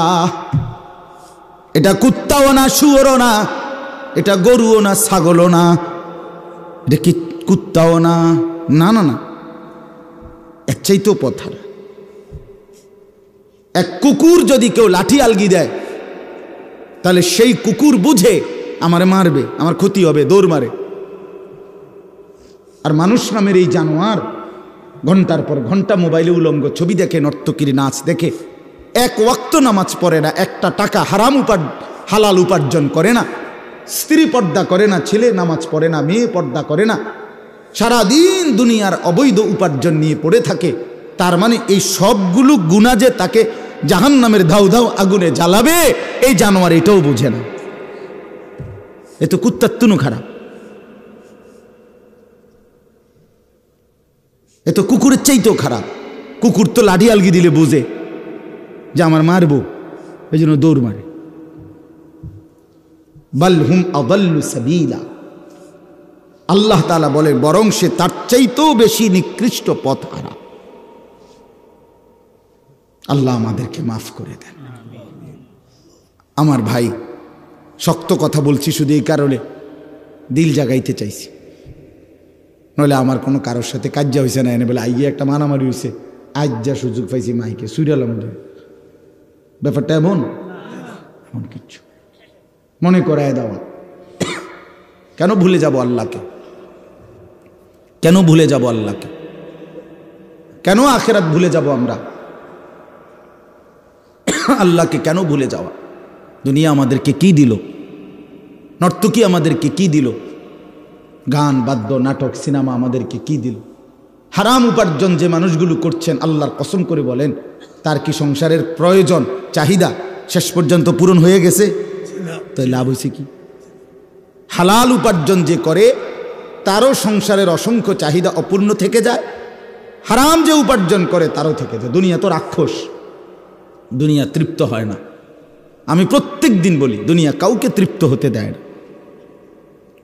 এটা কুত্তাও না, শুয়োরও না, এটা গরুও না, ছাগলও না, এটা কি কুত্তাও না, না না না, এর চাইতো পথহারা। এক কুকুর যদি কেউ লাঠি আলগি দেয়, তাহলে সেই কুকুর বুঝে আমারে মারবে, আমার ক্ষতি হবে, দৌড় মারে। আর মানুষ নামের এই জানোয়ার ঘন্টার পর ঘন্টা মোবাইলে উলঙ্গ ছবি দেখে, নর্তকীর নাচ দেখে, এক ওয়াক্ত নামাজ পড়ে না, একটা টাকা হারাম হালাল উপার্জন করে না, স্ত্রী পর্দা করে না, ছেলে নামাজ পড়ে না, মেয়ে পর্দা করে না, সারাদিন দুনিয়ার অবৈধ উপার্জন নিয়ে পড়ে থাকে। তার মানে এই সবগুলো গুনাহ যে তাকে জাহান্নামের ধাউ ধাউ আগুনে জ্বালাবে, এই জানোয়ার এটাও বোঝে না। এ তো কুত্তার তুনু খারাপ, এ তো কুকুরের চাইতেও খারাপ। কুকুর তো লাঠি আলগি দিলে বুঝে যে আমার মারবো, এই জন্য দৌড় মারে। বাল হুম আদাল্লু সাবিলা। আল্লাহ তাআলা বলে, বরং সে তার চাইতেও বেশি নিকৃষ্ট পথহারা। আল্লাহ আমাদেরকে মাফ করে দেন। আমার ভাই, শক্ত কথা বলছি শুধু এই কারণে, দিল জাগাইতে চাইছি, নইলে আমার কোনো কারোর সাথে কাজ্জা হয়েছে না, এনে বলে আইয়ে একটা মারামারি হয়েছে, আজ যা সুযোগ পাইছি মাইকে সুইরালাম। ব্যাপারটা এমন এমন কিচ্ছু মনে করায় দেওয়া। কেন ভুলে যাব আল্লাহকে? কেন ভুলে যাব আল্লাহকে? কেন আখিরাত ভুলে যাব আমরা? আল্লাহকে কেন ভুলে যাওয়া? দুনিয়া আমাদেরকে কি দিল? নর্তকী আমাদেরকে কি দিল? গান, বাদ্য, নাটক, সিনেমা আমাদেরকে কি দিল? হারাম উপার্জন যে মানুষগুলো করছেন, আল্লাহর কসম করে বলেন, তার কি সংসারের প্রয়োজন, চাহিদা শেষ পর্যন্ত পূরণ হয়ে গেছে? তাই লাভ হয়েছে কি? হালাল উপার্জন যে করে তারও সংসারের অসংখ্য চাহিদা অপূর্ণ থেকে যায়, হারাম যে উপার্জন করে তারও থেকে যায়। দুনিয়া তো রাক্ষস, দুনিয়া তৃপ্ত হয় না। আমি প্রত্যেক দিন বলি, দুনিয়া কাউকে তৃপ্ত হতে দেয় না।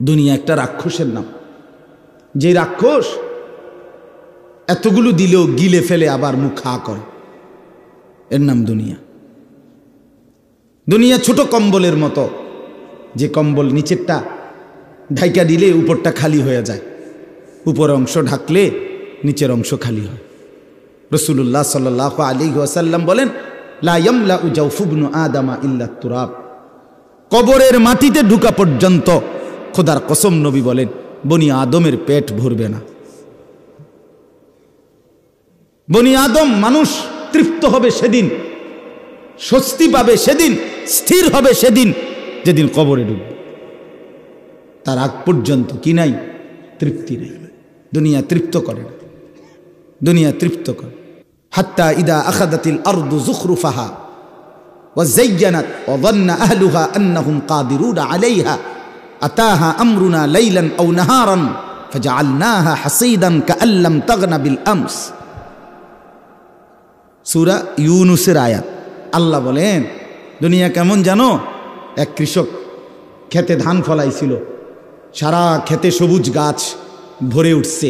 দুনিয়া একটা রাক্ষসের নাম, যে রাক্ষস এতগুলো দিলেও গিলে ফেলে আবার মুখ হা করে, এর নাম দুনিয়া। দুনিয়া ছোট কম্বলের মতো, যে কম্বল নিচেরটা ঢাইকা দিলে উপরটা খালি হয়ে যায়, উপর অংশ ঢাকলে নিচের অংশ খালি হয়। রাসূলুল্লাহ সাল্লাল্লাহু আলাইহি ওয়াসাল্লাম বলেন, লা ইয়ামলাউ জাওফু ইবনু আদামা ইল্লা তুরাব। কবরের মাটিতে ঢুকা পর্যন্ত খোদার কসম নবী বলেন, বনি আদমের পেট ভরবে না। বনি আদম মানুষ তৃপ্ত হবে সেদিন, স্বস্তি পাবে সেদিন, স্থির হবে সেদিন যেদিন কবরে ঢুকবে। তার আগ পর্যন্ত কি নাই? তৃপ্তি নেই। দুনিয়া তৃপ্ত করে না, দুনিয়া তৃপ্ত করে। হাত্তা ইদা আখাদাতিল আরদু যুখরুফাহা ওয়া যায়্যানাত ওয়া যান্না আহলুহা আন্নাহুম কাদিরুনা আলাইহা আতাহা আমরুনা লাইলান আও নাহারান ফাজআলনাহা হাসীদান কাআল্লাম তাগনা বিল আমস। সূরা ইউনূসের আয়াত। আল্লাহ বলেন, দুনিয়া কেমন জানো? এক কৃষক খেতে ধান ফলাইছিল, সারা খেতে সবুজ গাছ ভরে উঠছে।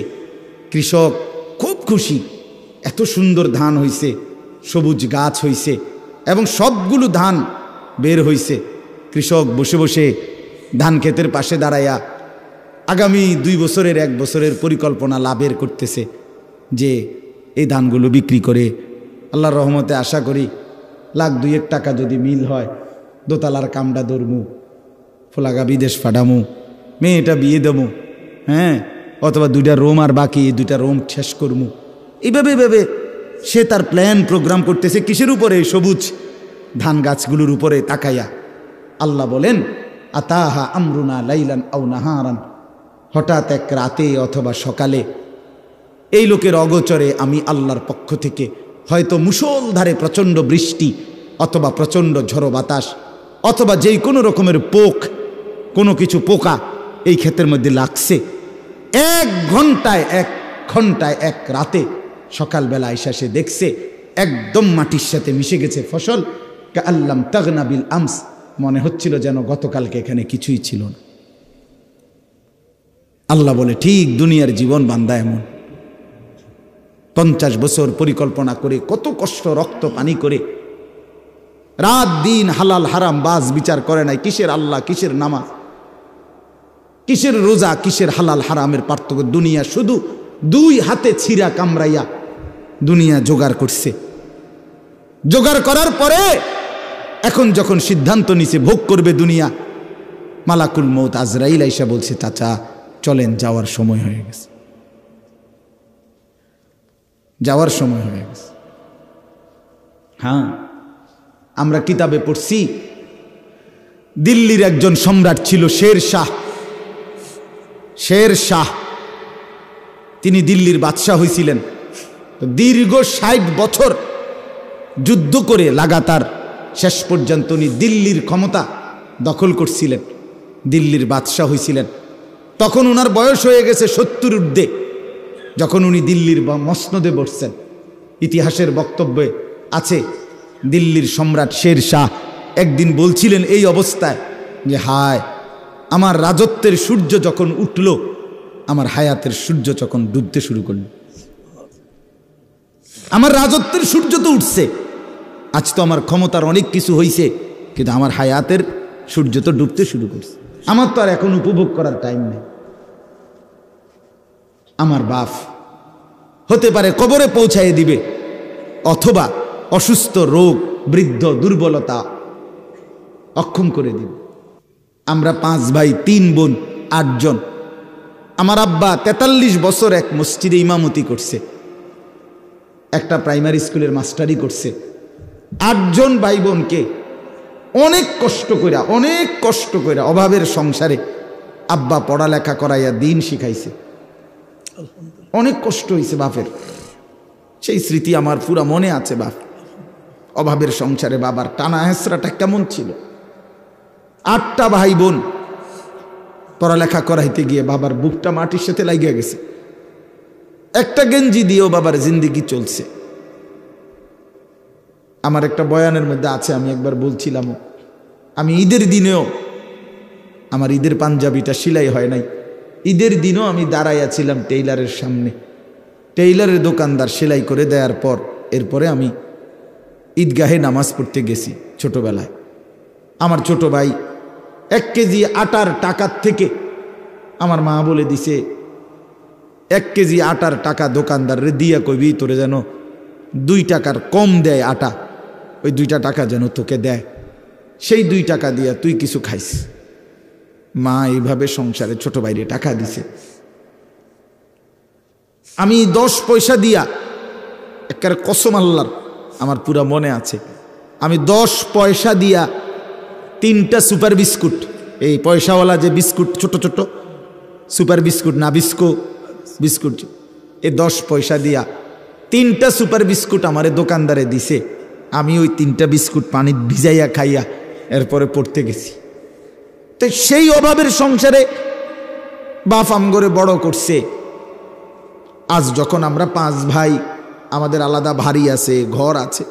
কৃষক খুব খুশি, এত সুন্দর ধান হইছে, সবুজ গাছ হইছে এবং সবগুলো ধান বের হইছে। কৃষক বসে বসে ধান ক্ষেতের পাশে দাঁড়াইয়া আগামী 2 বছরের 1 বছরের পরিকল্পনা লাভের করতেছে, যে এই ধানগুলো বিক্রি করে আল্লাহর রহমতে আশা করি লাখ 2 টাকা যদি মিল হয়, দোতলার কামড়া ধরমু, ফোলাগা বিদেশ ফাটামু, মেয়েটা বিয়ে দেবো, হ্যাঁ, অথবা 2টা রোম আর বাকি, 2টা রোম শেষ করমু। এইভাবে ভেবে সে তার প্ল্যান প্রোগ্রাম করতেছে। কিসের উপরে? সবুজ ধান গাছগুলোর উপরে তাকাইয়া। আল্লাহ বলেন, আতাহা আমরুনা লাইলান আও নাহারান। হঠাৎ এক রাতে অথবা সকালে এই লোকের অগোচরে আমি আল্লাহর পক্ষ থেকে হয়তো মুষলধারে প্রচণ্ড বৃষ্টি অথবা প্রচণ্ড ঝড়ো বাতাস অথবা যেই কোনো রকমের পোক, কোনো কিছু পোকা এই ক্ষেতের মধ্যে লাগছে। 1 ঘন্টায় 1 ঘন্টায় 1 রাতে সকালবেলা আইসা সে দেখছে একদম মাটির সাথে মিশে গেছে ফসল। কাআল্লাম তাগনা বিল আমস, মনে হচ্ছিল যেন গতকালকে এখানে কিছুই ছিল না। আল্লাহ বলে, ঠিক দুনিয়ার জীবন বান্দা এমন। 50 বছর পরিকল্পনা করে, কত কষ্ট রক্ত পানি করে, রাত দিন হালাল হারাম বাজ বিচার করে নাই। কিসের আল্লাহ, কিসের নামাজ, কিসের রোজা, কিসের হালাল হারামের পার্থক্য? দুনিয়া শুধু 2 হাতে ছিঁড়া কামড়াইয়া দুনিয়া জোগাড় করছে। জোগাড় করার পরে এখন যখন সিদ্ধান্ত নিছে ভোগ করবে দুনিয়া, মালাকুল মউত আজরাইল আইসা বলছে, চাচা চলেন, যাওয়ার সময় হয়ে গেছে, যাওয়ার সময় হয়ে গেছে। হ্যাঁ, আমরা কিতাবে পড়ছি, দিল্লির একজন সম্রাট ছিল শের শাহ। শের শাহ তিনি দিল্লির বাদশাহ হয়েছিলেন। তো দীর্ঘ 60 বছর যুদ্ধ করে লাগাতার শেষ পর্যন্ত উনি দিল্লির ক্ষমতা দখল করছিলেন, দিল্লির বাদশাহ হয়েছিলেন। তখন ওনার বয়স হয়ে গেছে 70 ঊর্ধ্বে। যখন উনি দিল্লির মসনদে বসছেন, ইতিহাসের বক্তব্যে আছে দিল্লির সম্রাট শের শাহ একদিন বলছিলেন এই অবস্থায় যে, হায়, আমার রাজত্বের সূর্য যখন উঠল, আমার হায়াতের সূর্য যখন ডুবতে শুরু করল। আমার রাজত্বের সূর্য তো উঠছে, আজ তো আমার ক্ষমতার অনেক কিছু হয়েছে, কিন্তু আমার হায়াতের সূর্য তো ডুবতে শুরু করছে। আমার তো আর এখন উপভোগ করার টাইম নেই। আমার বাপ হতে পারে কবরে পৌঁছায় দিবে, অথবা অসুস্থ, রোগ, বৃদ্ধ, দুর্বলতা অক্ষম করে দিবে। আমরা 5 ভাই 3 বোন 8 জন। আমার আব্বা 43 বছর এক মসজিদে ইমামতি করছে, একটা প্রাইমারি স্কুলের মাস্টারি করছে। 8 জন ভাই বোনকে অনেক কষ্ট কইরা অভাবের সংসারে আব্বা পড়ালেখা করাইয়া দিন শিখাইছে। অনেক কষ্ট হয়েছে বাপের, সেই স্মৃতি আমার পুরা মনে আছে। বাপ অভাবের সংসারে বাবার টানা হেসরাটা কেমন ছিল। 8টা ভাই বোন, পড়ালেখা করাইতে গিয়ে বাবার বুকটা মাটির সাথে লাগিয়া গেছে। একটা গেঞ্জি দিয়েও বাবার জিন্দেগি চলছে। আমার একটা বয়ানের মধ্যে আছে, আমি একবার বলছিলাম, আমি ঈদের দিনেও আমার ঈদের পাঞ্জাবিটা সেলাই হয় নাই, ঈদের দিনও আমি দাঁড়াইয়াছিলাম টেইলারের সামনে। টেইলারের দোকানদার সেলাই করে দেওয়ার পর এরপরে আমি ঈদগাহে নামাজ পড়তে গেছি। ছোটবেলায় আমার ছোট ভাই 1 কেজি আটার টাকার থেকে আমার মা বলে দিছে 1 কেজি আটার টাকা দোকানদারে দিয়া কইবি তোরে যেন 2 টাকার কম দেয় আটা, ওই 2টা টাকা যেন তোকে দেয়, সেই 2 টাকা দিয়া তুই কিছু খাইস। মা এইভাবে সংসারে ছোট ভাইরে টাকা দিছে। আমি 10 পয়সা দিয়া, একেবারে কসম আল্লাহর আমার পুরা মনে আছে, আমি 10 পয়সা দিয়া 3টা সুপার বিস্কুট, এই পয়সাওয়ালা যে বিস্কুট ছোট ছোট সুপার বিস্কুট না, বিস্কো বিস্কুট, এই 10 পয়সা দিয়া 3টা সুপার বিস্কুট আমারে দোকানদারে দিছে। আমি ওই 3টা বিস্কুট পানি ভিজাইয়া খাইয়া এরপরে পড়তে গেছি। তো সেই অভাবের সংসারে বাপ আমগরে বড় করছে। আজ যখন আমরা 5 ভাই, আমাদের আলাদা বাড়ি আছে, ঘর আছে,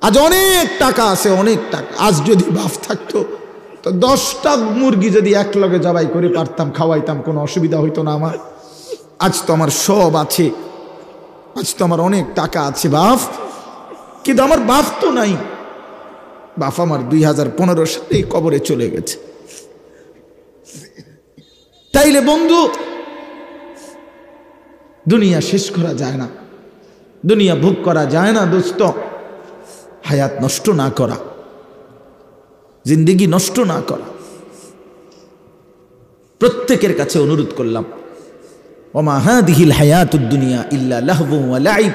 আজ অনেক টাকা আছে, অনেক টাকা। আজ যদি বাপ থাকতো তো 10টা মুরগি যদি একলগে জবাই করে পারতাম, খাওয়াইতাম, কোনো অসুবিধা হইতো না আমার। আজ তো আমার সব আছে, আজ তো আমার অনেক টাকা আছে বাপ, কিন্তু আমার বাপ তো নাই। বাপ আমার 2015 সালে কবরে চলে গেছে। তাইলে বন্ধু, দুনিয়া শেষ করা যায় না, দুনিয়া ভোগ করা যায় না দোস্ত। হায়াত নষ্ট না করা, জিন্দেগি নষ্ট না করা। প্রত্যেকের কাছে অনুরোধ করলাম, ওমা হাদিহিল হায়াতুদ দুনিয়া ইল্লা লাহবু ওয়া লাইব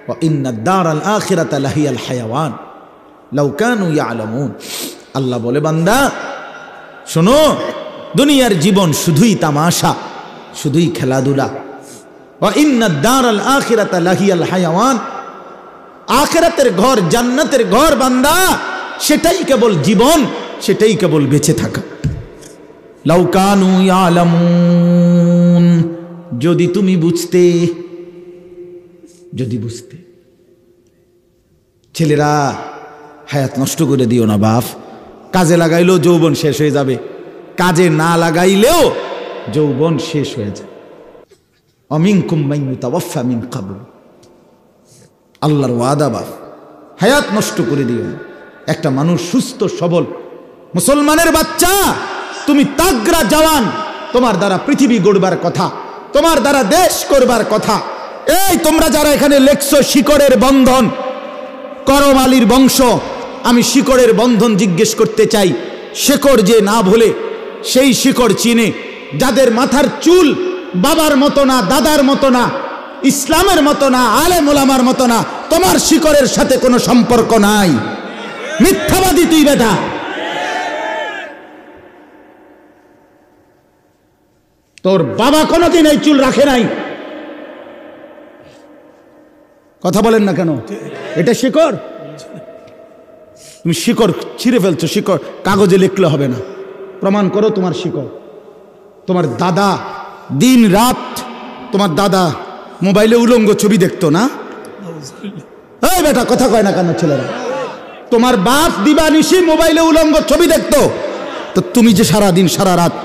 ওয়া ইন্নাদ দারাল আখিরাতা লাহিয়াল হায়াওয়ান লাউ কানু ইয়ালামুন। আল্লাহ বলে, বান্দা শোনো, দুনিয়ার জীবন শুধুই তামাশা, শুধুই খেলাধুলা। ওয়া ইন্নাদ দারাল আখিরাতা লাহিয়াল হায়াওয়ান, আখিরাতের ঘর, জান্নাতের ঘর বান্দা, সেটাই কেবল জীবন, সেটাই কেবল বেঁচে থাকা। লাউ কানু ইয়ালামুন, যদি তুমি বুঝতে, যদি বুঝতে। ছেলেরা, হায়াত নষ্ট করে দিও না বাপ। কাজে লাগাইলেও যৌবন শেষ হয়ে যাবে, কাজে না লাগাইলেও যৌবন শেষ হয়ে যায়। অমিনকুম মান ইউতাওয়াফা মিন ক্বাবল, আল্লাহর ওয়াদা বাপ, হায়াত নষ্ট করে দিও না। একটা মানুষ সুস্থ সবল মুসলমানের বাচ্চা, তুমি তাগড়া জওয়ান, তোমার দ্বারা পৃথিবী গড়বার কথা, তোমার দ্বারা দেশ করবার কথা। এই তোমরা যারা এখানে লেখছো শিকড়ের বন্ধন, করম আলীর বংশ, আমি শিকড়ের বন্ধন জিজ্ঞেস করতে চাই। শিকড় যে না ভোলে সেই শিকড় চিনে, যাদের মাথার চুল বাবার মতো না, দাদার মতো না, ইসলামের মতো না, আলেম ওলামার মতো না, তোমার শিকড়ের সাথে কোনো সম্পর্ক নাই। মিথ্যাবাদী তুই বেটা। তোর বাবা কোনোদিন এই চুল রাখে নাই। কথা বলেন না কেন? এটা শিকড়। তুমি শিকড় ছিঁড়ে ফেলছো। শিকড় কাগজে লিখলে হবে না, প্রমাণ করো তোমার শিকড়। তোমার দাদা দিন রাত, তোমার দাদা মোবাইলে উলঙ্গ ছবি দেখতো না? এই বেটা কথা কয় না কেন ছেলেরা? তোমার বাপ দিবানিশি মোবাইলে উলঙ্গ ছবি দেখতো, তো তুমি যে সারা দিন সারা রাত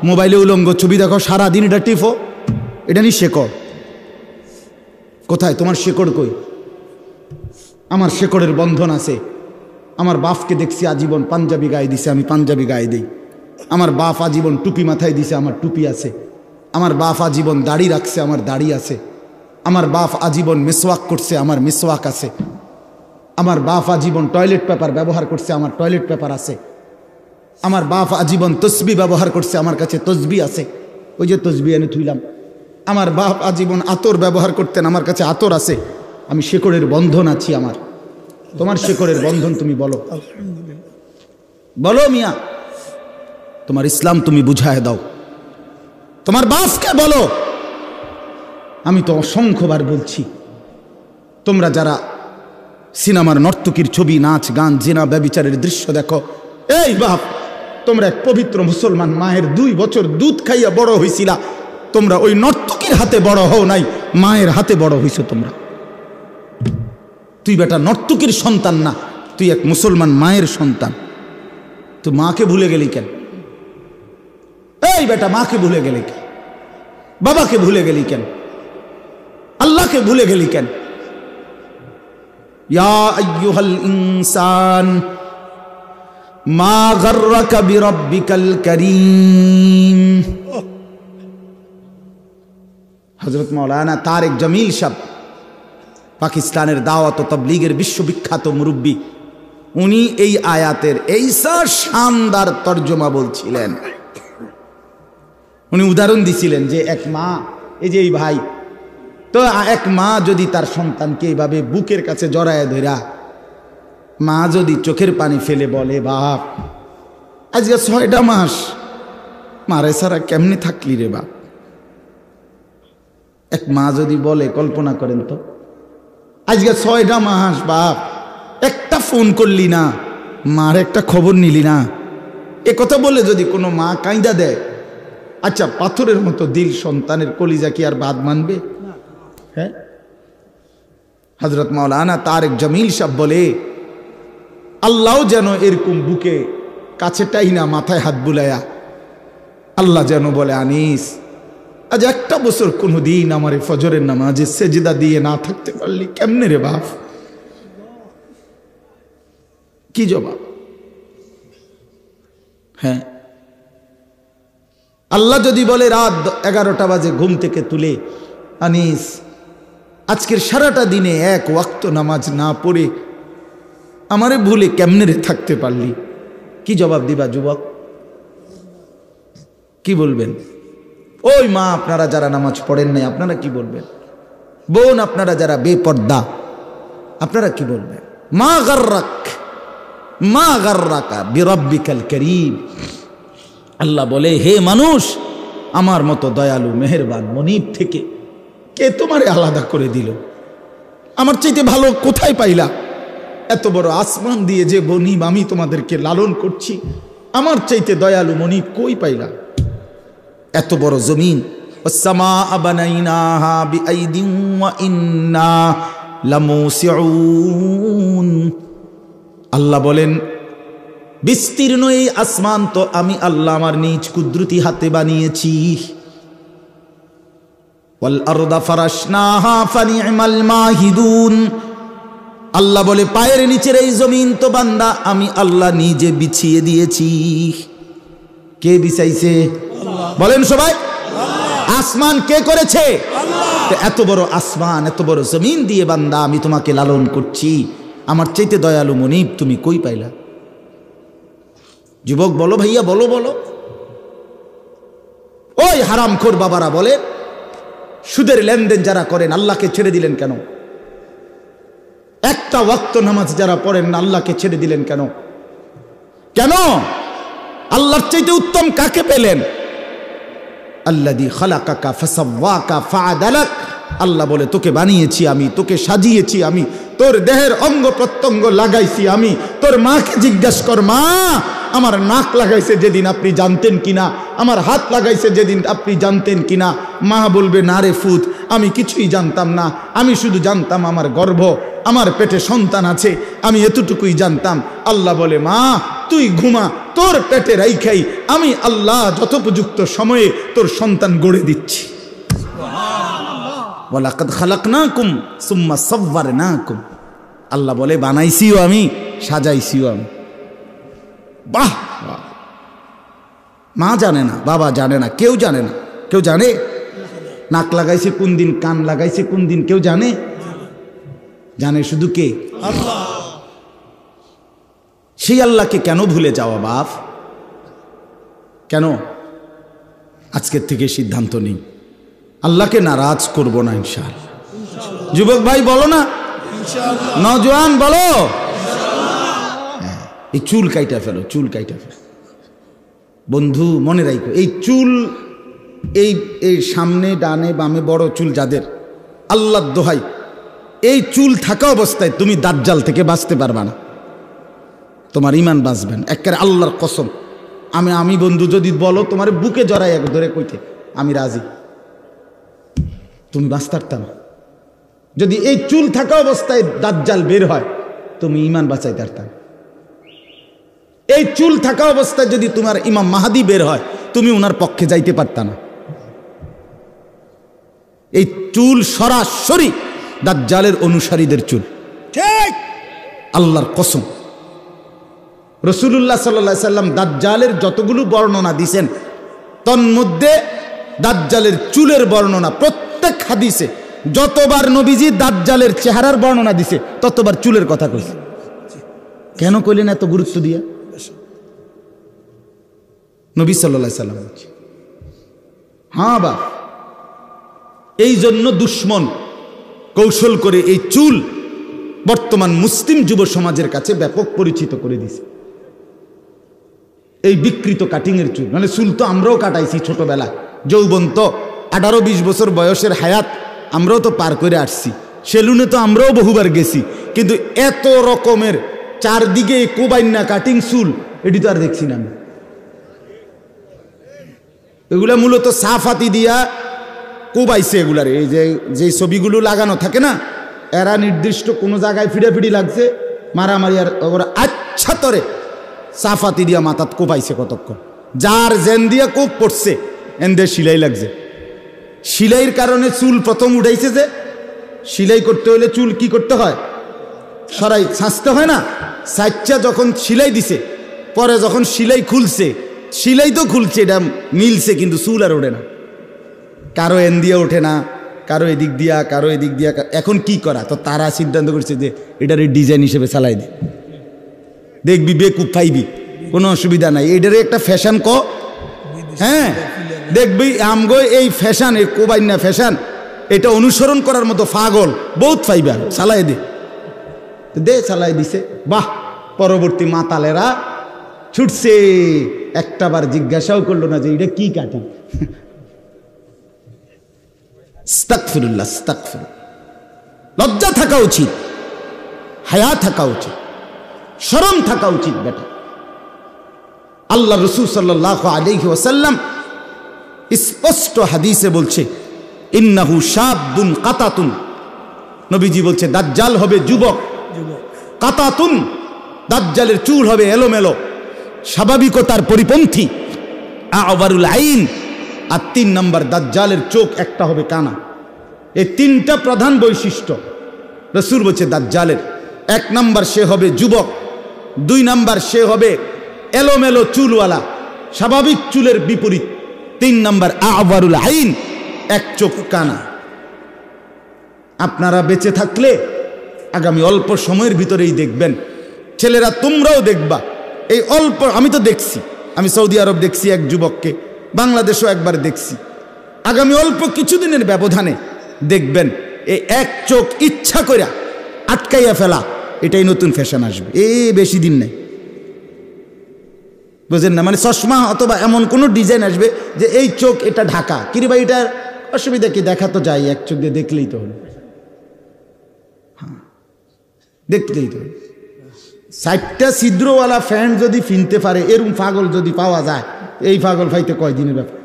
মোবাইলে উলঙ্গ ছবি দেখো, সারা দিন এটা টিপো, এটা নি শেকড়। কোথায় তোমার শেকড়? কই? আমার শেকড়ের বন্ধন আছে। আমার বাপকে দেখছি আজীবন পাঞ্জাবি গায়ে দিছে, আমি পাঞ্জাবি গায়ে দিই। আমার বাপ আজীবন টুপি মাথায় দিছে, আমার টুপি আছে। আমার বাপ আজীবন দাড়ি রাখছে, আমার দাড়ি আছে। আমার বাপ আজীবন মিসওয়াক করছে, আমার মিসওয়াক আছে। আমার বাপ আজীবন টয়লেট পেপার ব্যবহার করছে, আমার টয়লেট পেপার আছে। আমার বাপ আজীবন তসবি ব্যবহার করছে, আমার কাছে তসবি আছে, ওই যে তসবি এনে থুইলাম। আমার বাপ আজীবন আতর ব্যবহার করতেন, আমার কাছে আতর আছে। আমি শেকড়ের বন্ধন আছি আমার। তোমার শেকড়ের বন্ধন তুমি বলো, বলো মিয়া, তোমার ইসলাম তুমি বুঝায় দাও। তোমার বাপকে বলো। আমি তো অসংখ্যবার বলছি, তোমরা যারা সিনেমার নর্তকীর ছবি, নাচ গান, জিনা ব্যভিচারের দৃশ্য দেখো, এই বাপ তোমরা এক পবিত্র মুসলমান মায়ের 2 বছর দুধ খাইয়া বড় হইছিলা, তোমরা ওই নর্তকীর হাতে বড় হও নাই, মায়ের হাতে বড় হইছো তোমরা। তুই বেটা নর্তকীর সন্তান না, তুই এক মুসলমান মায়ের সন্তান। তুই মাকে ভুলে গেলি কেন? এই বেটা মাকে ভুলে গেলি কেন? বাবাকে ভুলে গেলি কেন? আল্লাহকে ভুলে গেলি কেন? ইয়া আইয়ুহাল ইনসান মা গাররাকা বিরাব্বিকাল কারীম। হযরত মাওলানা তারেক জামিল সাহেব, পাকিস্তানের দাওয়াত ও তাবলীগের বিশ্ববিখ্যাত মুরব্বী, উনি এই আয়াতের এইসা শানদার তর্জমা বলছিলেন। উনি উদাহরণ দিছিলেন যে এক মা, এই যে এই ভাই, তো এক মা যদি তার সন্তানকে এইভাবে বুকের কাছে জড়ায় ধরা, মা যদি চোখের পানি ফেলে বলে, বাপ আজকে 6টা মাস মারে সারা কেমনে থাকলি রে বাপ। এক মা যদি বলে, কল্পনা করেন তো, আজকে 6টা মাস বাপ একটা ফোন করলি না, মার একটা খবর নিলি না, এ কথা বলে যদি কোনো মা কাঁদা দেয়, আচ্ছা পাথরের মতো দিল সন্তানের কলিজা কি আর বাদ মানবে? হ্যাঁ, হযরত মাওলানা তারেক জামিল সাহেব বলে, আল্লাহ যেন এরকম বুকে কাছেটাই না, মাথায় হাত বুলায়া আল্লাহ যেন বলে, আনিস আজ একটা বছর কোনো দিন আমার ফজরের নামাজে সেজদা দিয়ে না থাকতে পারলি কেমনে রে বাপ? কি জবাব? হ্যাঁ, আল্লাহ যদি বলে রাত 11টা বাজে ঘুম থেকে তুলে, আনিস আজকের সারাটা দিনে এক ওয়াক্ত নামাজ না পড়ে আমারে ভুলে কেমনে রে থাকতে পারলি, কি জবাব দিবা যুবক? কি বলবেন? ওই মা আপনারা যারা নামাজ পড়েন নাই, আপনারা কি বলবেন? বোন আপনারা যারা বেপর্দা, আপনারা কি বলবেন? মা গাররাকা বিরাব্বিকাল কারীম। আল্লাহ বলে, হে মানুষ, আমার মতো দয়ালু মেহেরবান মনিব থেকে কে তোমারে আলাদা করে দিল? আমার চাইতে ভালো কোথায় পাইলা? এত বড় আসমান দিয়ে যে মনিব আমি তোমাদেরকে লালন করছি, আমার চাইতে দয়ালু মনিব কই পাইলা? এত বড় জমিন, ওয়াস-সামাআ বানাইনাহা বিআইদিন ওয়া ইন্না লামুসিউন। আল্লাহ বলেন, বিস্তীর্ণ এই আসমান তো আমি আল্লাহ আমার নিজ কুদরতি হাতে বানিয়েছি। ওয়াল আরদা ফারাশনাহা ফানি'মাল মাহিদুন। আল্লাহ বলে, পায়ের নিচের এই জমিন তো বান্দা আমি আল্লাহ নিজে বিছিয়ে দিয়েছি। কে বিছাইছে? বলেন সবাই, আসমান কে করেছে? এত বড় আসমান, এত বড় জমিন দিয়ে বান্দা আমি তোমাকে লালন করছি, আমার চাইতে দয়ালু মনিব তুমি কই পাইলা? যুবক বলো, ভাইয়া বলো বলো। ওই হারামখোর বাবারা বলে, সুদের লেনদেন যারা করেন আল্লাহকে ছেড়ে দিলেন কেন? একটা ওয়াক্ত নামাজ যারা পড়েন না আল্লাহকে ছেড়ে দিলেন কেন? কেন? আল্লাহর চাইতে উত্তম কাকে পেলেন? আল্লাযী খালাকাকা ফাসাওয়াকা ফাআদালাক। আল্লাহ বলে, তোকে বানিয়েছি আমি, তোকে সাজিয়েছি আমি, তোর দেহের অঙ্গ প্রত্যঙ্গ লাগাইছি আমি। তোর মাকে জিজ্ঞাসা কর, মা আমার নাক লাগাইছে যেদিন আপনি জানতেন কিনা, আমার হাত লাগাইছে যেদিন আপনি জানতেন কিনা? মা বলবে, না রে ফুত, আমি কিছুই জানতাম না, আমি শুধু জানতাম আমার গর্ভ, আমার পেটে সন্তান আছে, আমি এতটুকুই জানতাম। আল্লাহ বলে, মা তুই ঘুমা, তোর পেটে রাইখাই আমি আল্লাহ যথোপযুক্ত সময়ে তোর সন্তান গড়ে দিচ্ছি। ওয়ালাকাদ খালাকনাকুম সুম্মা সাওয়ারনাকুম। আল্লাহ বলে, বানাইছিও আমি, সাজাইছিও আমি। বাহ! মা জানে না, বাবা জানে না, কেউ জানে না। কেউ জানে নাক লাগাইছে কোন দিন, কান লাগাইছে কোন দিন? কেউ জানে? জানে শুধু কে? আল্লাহ। সেই আল্লাহকে কেন ভুলে যাওয়া বাপ? কেন? আজকের থেকে সিদ্ধান্ত নিই, আল্লাহকে নারাজ করব না ইনশাআল্লাহ। যুবক ভাই বলো না, নওজোয়ান বলো, এই চুল কাইটা ফেলো, চুল কাইটা ফেলো। বন্ধু মনে রাখো, এই চুল, এই সামনে ডানে বামে বড় চুল যাদের, আল্লাহর দোহাই, এই চুল থাকা অবস্থায় তুমি দাজ্জাল থেকে বাঁচতে পারবা না, তোমার ঈমান বাঁচবে না। একেবারে আল্লাহর কসম, আমি বন্ধু যদি বলো তোমার বুকে জড়াই এক ধরে কইতে আমি রাজি, তুমি বাঁচতে পারতা না। যদি এই চুল থাকা অবস্থায় দাজ্জাল বের হয় তুমি ঈমান বাঁচাইতে পারতা না। এই চুল থাকা অবস্থায় যদি তোমার ইমাম মাহাদি বের হয় তুমি ওনার পক্ষে যাইতে পারতা না। এই চুল সরাসরি দাজ্জালের অনুসারীদের চুল, ঠিক আল্লাহর কসম। রাসূলুল্লাহ সাল্লাল্লাহু আলাইহি সাল্লাম দাজ্জালের যতগুলো বর্ণনা দিয়েছেন তন্মধ্যে দাজ্জালের চুলের বর্ণনা প্রত্যেক হাদিসে যতবার নবীজি দাজ্জালের চেহারার বর্ণনা দিছে ততবার চুলের কথা কইছে। কেন কইলেন এত গুরুত্ব দিয়া? নবী সাল্লাল্লাহু আলাইহি সাল্লাম বলছে। হ্যাঁ বা এই জন্য দুশ্মন কৌশল করে এই চুল বর্তমান মুসলিম যুব সমাজের কাছে ব্যাপক পরিচিত করে দিছে। এই বিকৃত কাটিংয়ের চুল, মানে চুল তো আমরাও কাটাইছি ছোটবেলা, যৌবন তো 18-20 বছর বয়সের হায়াত আমরাও তো পার করে আসছি, সেলুনে তো আমরাও বহুবার গেছি, কিন্তু এত রকমের চারদিকে কোবাইন্না কাটিং চুল এটি তো আর দেখছি না। এগুলা মূলত সাফাতি দিয়া কোবাইছে এগুলার। এই যে ছবিগুলো লাগানো থাকে না, এরা নির্দিষ্ট কোনো জায়গায় ফিড়াফিড়ি লাগছে মারামারি, আর ওরা আচ্ছা তরে সাফাতি দিয়া মাথাত কোপাইছে কতক্ষণ, যার জেন দিয়া কোপ পড়ছে এনদের সিলাই লাগছে। সিলাইয়ের কারণে চুল প্রথম উঠাইছে, যে সিলাই করতে হলে চুল কি করতে হয়, সরাই ছাঁচতে হয় না, সাইচ্চা যখন সিলাই দিছে পরে যখন সিলাই খুলছে, সিলাই তো খুলছে এটা মিলছে কিন্তু চুল আর ওঠে না, কারো এন দিয়ে ওঠে না, কারো এদিক দিয়া, কারো এদিক দিয়া। এখন কি করা, তো তারা সিদ্ধান্ত করছে যে এটার ডিজাইন হিসেবে চালাই দে, দেখবি বেকুব পাইবি, কোনো অসুবিধা নাই, এটারে একটা ফ্যাশন ক। হ্যাঁ দেখবি আমগো এই ফ্যাশন, এই কোবাইন্না ফ্যাশন, এটা অনুসরণ করার মতো পাগল বহুত পাইবা, চালাই দে চালাই দিছে। বাহ, পরবর্তী মাতালেরা ছুটছে, একটাবার জিজ্ঞাসাও করলো না যে এটা কি কাটি। আস্তাগফিরুল্লাহ, আস্তাগফিরুল্লাহ। লজ্জা থাকা উচিত, হায়া থাকা উচিত, শরম থাকা উচিত বেটা। আল্লাহ রাসূল সাল্লাল্লাহু আলাইহি ওয়াসাল্লাম স্পষ্ট হাদিসে বলছে ইন্নাহু শাবুন কাতাতুন, নবীজি বলছে দাজ্জাল হবে যুবক, কাতাতুন দাজ্জালের চুল হবে এলোমেলো, স্বাভাবিকতার পরিপন্থী, আওয়ারুল আইন, আর 3 নম্বর দাজ্জালের চোখ একটা হবে কানা। এই 3টা প্রধান বৈশিষ্ট্য রাসূল বলছে দাজ্জালের। 1 নম্বর সে হবে যুবক, 2 নম্বর সে হবে এলোমেলো চুলওয়ালা, স্বাভাবিক চুলের বিপরীত, 3 নম্বর আওয়ারুল আইন, এক চোখ কানা। আপনারা বেঁচে থাকলে আগামী অল্প সময়ের ভিতরেই দেখবেন, ছেলেরা তোমরাও দেখবা, এই অল্প, আমি তো দেখছি, আমি সৌদি আরব দেখছি এক যুবককে, বাংলাদেশও একবার দেখছি, আগামী অল্প কিছুদিনের ব্যবধানে দেখবেন এই এক চোখ ইচ্ছা করে আটকাইয়া ফেলা, এটাই নতুন ফ্যাশন আসবে, বেশি দিন নেই, বুঝেন না? মানে চশমা অথবা এমন কোনো ডিজাইন আসবে যে এই চোখ এটা ঢাকা, কিরে ভাই এটার অসুবিধা কি, দেখা তো যায়, এক চোখ দিয়ে দেখলেই তো হলো, হ্যাঁ দেখলেই তো হলো। 60টা ছিদ্রওয়ালা ফ্যান্ট যদি কিনতে পারে এরকম পাগল যদি পাওয়া যায়, এই পাগল পাইতে কয়দিনের ব্যাপার,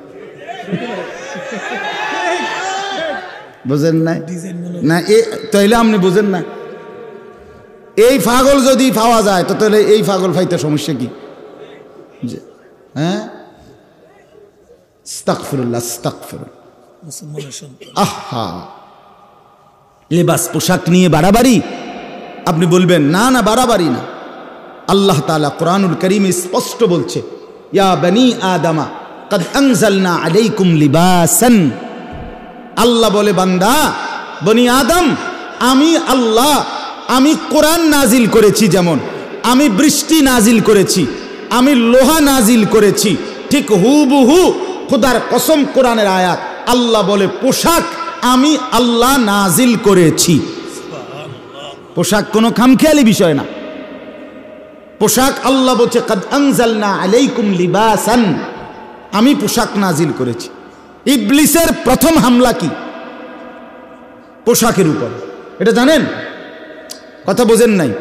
বুঝেন নাই? না তাইলে আপনি বুঝেন না, এই পাগল যদি পাওয়া যায় তো তাহলে এই পাগল পাইতে সমস্যা কি? হ্যাঁ, আস্তাগফিরুল্লাহ, আস্তাগফিরুল্লাহ। আহা, লেবাস পোশাক নিয়ে বাড়াবাড়ি, আপনি বলবেন না না বাড়াবাড়ি না। আল্লাহ তাআলা কোরআনুল কারীমে স্পষ্ট বলছে ইয়া বনি আদমা কদ আনজালনা আলাইকুম লিবাসান। আল্লাহ বলে বান্দা বনি আদম, আমি আল্লাহ, আমি কোরআন নাজিল করেছি, যেমন আমি বৃষ্টি নাজিল করেছি, আমি লোহা নাজিল করেছি, ঠিক হুবহু খোদার কসম কোরআনের আয়াত, আল্লাহ বলে পোশাক আমি আল্লাহ নাজিল করেছি। পোশাক কোনো খামখেয়ালি বিষয় না, পোশাক আল্লাহ বলছে কদ আনজালনা আলাইকুম লিবাসান, আমি পোশাক নাজিল করেছি। ইবলিসের প্রথম হামলা কি? পোশাকের উপর, এটা জানেন? কথা বোঝেন নাই?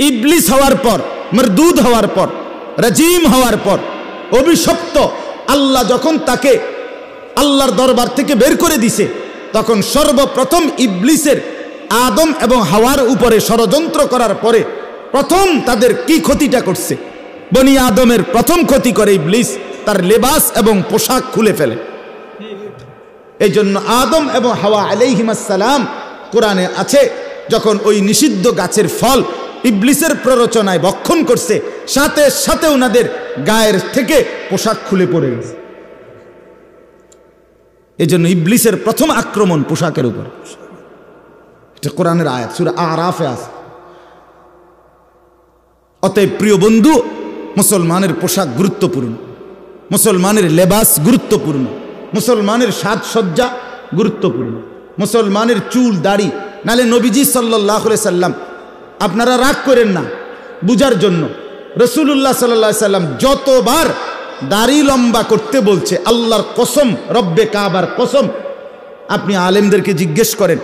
ইবলিস হওয়ার পর, মরদুদ হওয়ার পর রাজিম হওয়ার পর, অভিশপ্ত, আল্লাহ যখন তাকে আল্লাহর দরবার থেকে বের করে দিছে, তখন সর্বপ্রথম ইবলিসের আদম এবং হাওয়ার উপরে ষড়যন্ত্র করার পরে প্রথম তাদের কি ক্ষতিটা করছে? বনি আদমের প্রথম ক্ষতি করে ইবলিস, তার লেবাস এবং পোশাক খুলে ফেলে। এই জন্য আদম এবং হাওয়া আলাইহিস সালাম, কোরআনে আছে, যখন ওই নিষিদ্ধ গাছের ফল ইবলিসের প্ররোচনায় ভক্ষণ করছে, সাথে সাথে ওনাদের গায়ের থেকে পোশাক খুলে পড়ে গেছে। এই জন্য ইবলিসের প্রথম আক্রমণ পোশাকের উপর। এটা কোরআনের আয়াত, সূরা আরাফে আছে। অতএব প্রিয় বন্ধু, মুসলমানের পোশাক গুরুত্বপূর্ণ, মুসলমানের লেবাস গুরুত্বপূর্ণ, মুসলমানের সাজসজ্জা গুরুত্বপূর্ণ, মুসলমানের চুল দাড়ি। নালে নবীজি সাল্লাল্লাহু আলাইহি সাল্লাম, আপনারা রাগ করেন না, বুঝার জন্য, রাসূলুল্লাহ সাল্লাল্লাহু আলাইহি সাল্লাম যতবার দাড়ি লম্বা করতে বলছে, আল্লাহর কসম, রব্বে কাবার কসম, আপনি আলেমদেরকে জিজ্ঞেস করেন,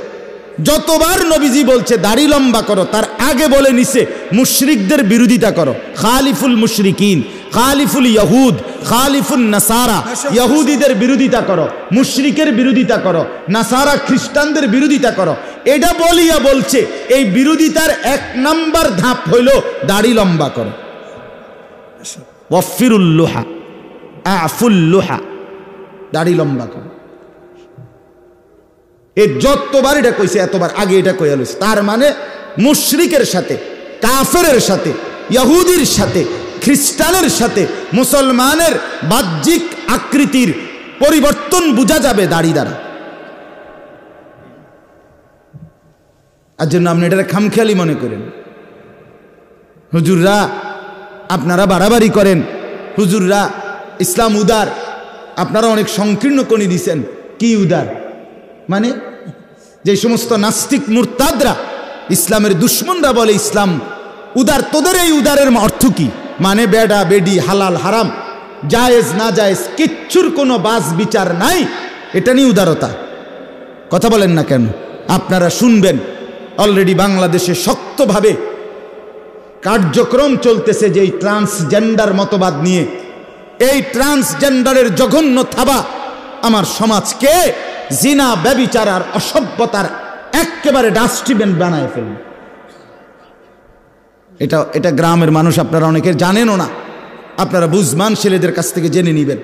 যতবার নবীজি বলছে দাড়ি লম্বা করো, তার আগে বলে নিছে মুশরিকদের বিরোধিতা করো, খালিফুল মুশরিকিন, খালিফুল ইয়াহুদ, খালিফুল নাসারা, ইহুদিদের বিরোধিতা করো, মুশরিকের বিরোধিতা করো, নাসারা খ্রিস্টানদের বিরোধিতা করো। এটা বলিয়া বলছে এই বিরোধিতার 1 নাম্বার ধাপ হইল দাড়ি লম্বা করো। ওয়াফিরুল লুহা, আফুল লুহা, দাড়ি লম্বা করো। এ যতবার এটা কইছে এতবার আগে এটা কইয়া লইছে। তার মানে মুশরিকের সাথে, কাফেরের সাথে, ইহুদির সাথে, খ্রিস্টানের সাথে মুসলমানের বাহ্যিক আকৃতির পরিবর্তন বোঝা যাবে দাড়ি দ্বারা। আর জন্য আপনি এটা খামখেয়ালি মনে করেন। হুজুররা আপনারা বাড়াবাড়ি করেন, হুজুররা ইসলাম উদার, আপনারা অনেক সংকীর্ণ কোণে দিছেন। কি উদার মানে? যে সমস্ত নাস্তিক মুরতাদরা, ইসলামের দুশ্মনরা বলে ইসলাম উদার, তোদের এই উদারের অর্থ কি? মানে বেডা বেডি, হালাল হারাম, জায়েজ না জায়েজ, কিচ্ছুর কোনো বাস বিচার নাই, এটা নিয়ে উদারতা? কথা বলেন না কেন? আপনারা শুনবেন, অলরেডি বাংলাদেশে শক্তভাবে কার্যক্রম চলতেছে যে এই ট্রান্সজেন্ডার মতবাদ নিয়ে। এই ট্রান্সজেন্ডারের জঘন্য থাবা আমার সমাজকে জিনা, ব্যভিচার আর অসভ্যতার একেবারে ডাস্টবিন বানায় ফেলবে। এটা গ্রামের মানুষ আপনারা অনেকে জানেনও না, আপনারা বুঝমান ছেলেদের কাছ থেকে জেনে নিবেন।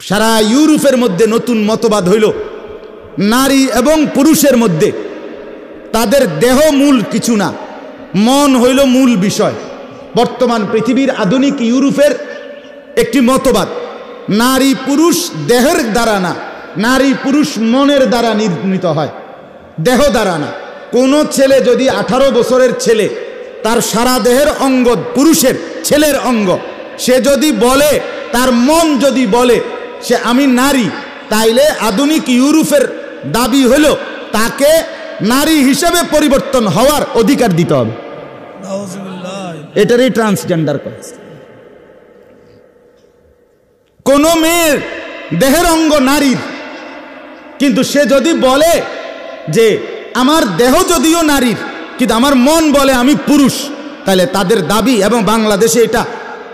সারা ইউরোপের মধ্যে নতুন মতবাদ হইল নারী এবং পুরুষের মধ্যে তাদের দেহ মূল কিছু না, মন হইল মূল বিষয়। বর্তমান পৃথিবীর আধুনিক ইউরোপের একটি মতবাদ, নারী পুরুষ দেহের দ্বারা না, নারী পুরুষ মনের দ্বারা নির্মিত হয়, দেহ দ্বারা না। কোন ছেলে যদি 18 বছরের ছেলে, তার সারা দেহের অঙ্গ পুরুষের, ছেলের অঙ্গ, সে যদি বলে, তার মন যদি বলে সে আমি নারী, তাইলে আধুনিক ইউরোপের দাবি হল তাকে নারী হিসেবে পরিবর্তন হওয়ার অধিকার দিতে হবে। এটারই ট্রান্সজেন্ডার করে। কোন মেয়ের দেহের অঙ্গ নারীর, কিন্তু সে যদি বলে যে আমার দেহ যদিও নারীর কিন্তু আমার মন বলে আমি পুরুষ, তাহলে তাদের দাবি, এবং বাংলাদেশে এটা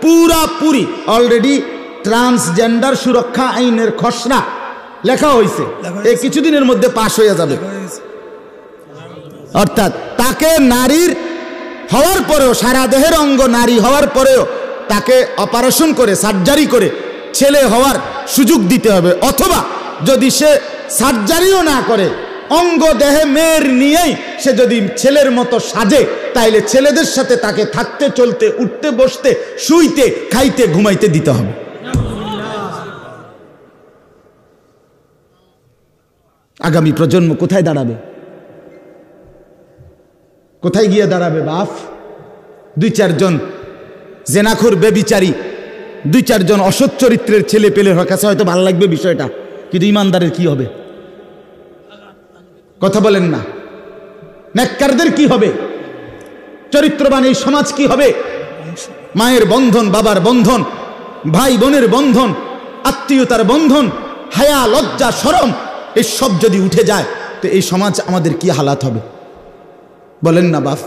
পুরাপুরি অলরেডি ট্রান্সজেন্ডার সুরক্ষা আইনের খসড়া লেখা হয়েছে, এই কিছুদিনের মধ্যে পাশ হয়ে যাবে। অর্থাৎ তাকে নারীর হওয়ার পরেও, সারা দেহের অঙ্গ নারী হওয়ার পরেও তাকে অপারেশন করে, সার্জারি করে ছেলে হওয়ার সুযোগ দিতে হবে। অথবা যদি সে সার্জারিও না করে, অঙ্গ দেহে মেয়ের নিয়েই সে যদি ছেলের মতো সাজে, তাইলে ছেলেদের সাথে তাকে থাকতে, চলতে, উঠতে, বসতে, শুইতে, খাইতে, ঘুমাইতে দিতে হবে। আগামী প্রজন্ম কোথায় দাঁড়াবে? কোথায় গিয়ে দাঁড়াবে বাপ? 2-4 জন জেনাখোর বেবিচারী, 2-4 জন অসৎ চরিত্রের ছেলে পেলে কাছে হয়তো ভালো লাগবে বিষয়টা, কিন্তু ইমানদারের কি হবে? কথা বলেন না। নেককারদের কি হবে? চরিত্রবান এই সমাজ কি হবে? মায়ের বন্ধন, বাবার বন্ধন, ভাই বোনের বন্ধন, আত্মীয়তার বন্ধন, হায়া, লজ্জা, শরম, এই সব যদি উঠে যায় তো এই সমাজ আমাদের কি হালাত হবে? বলেন না বাপ।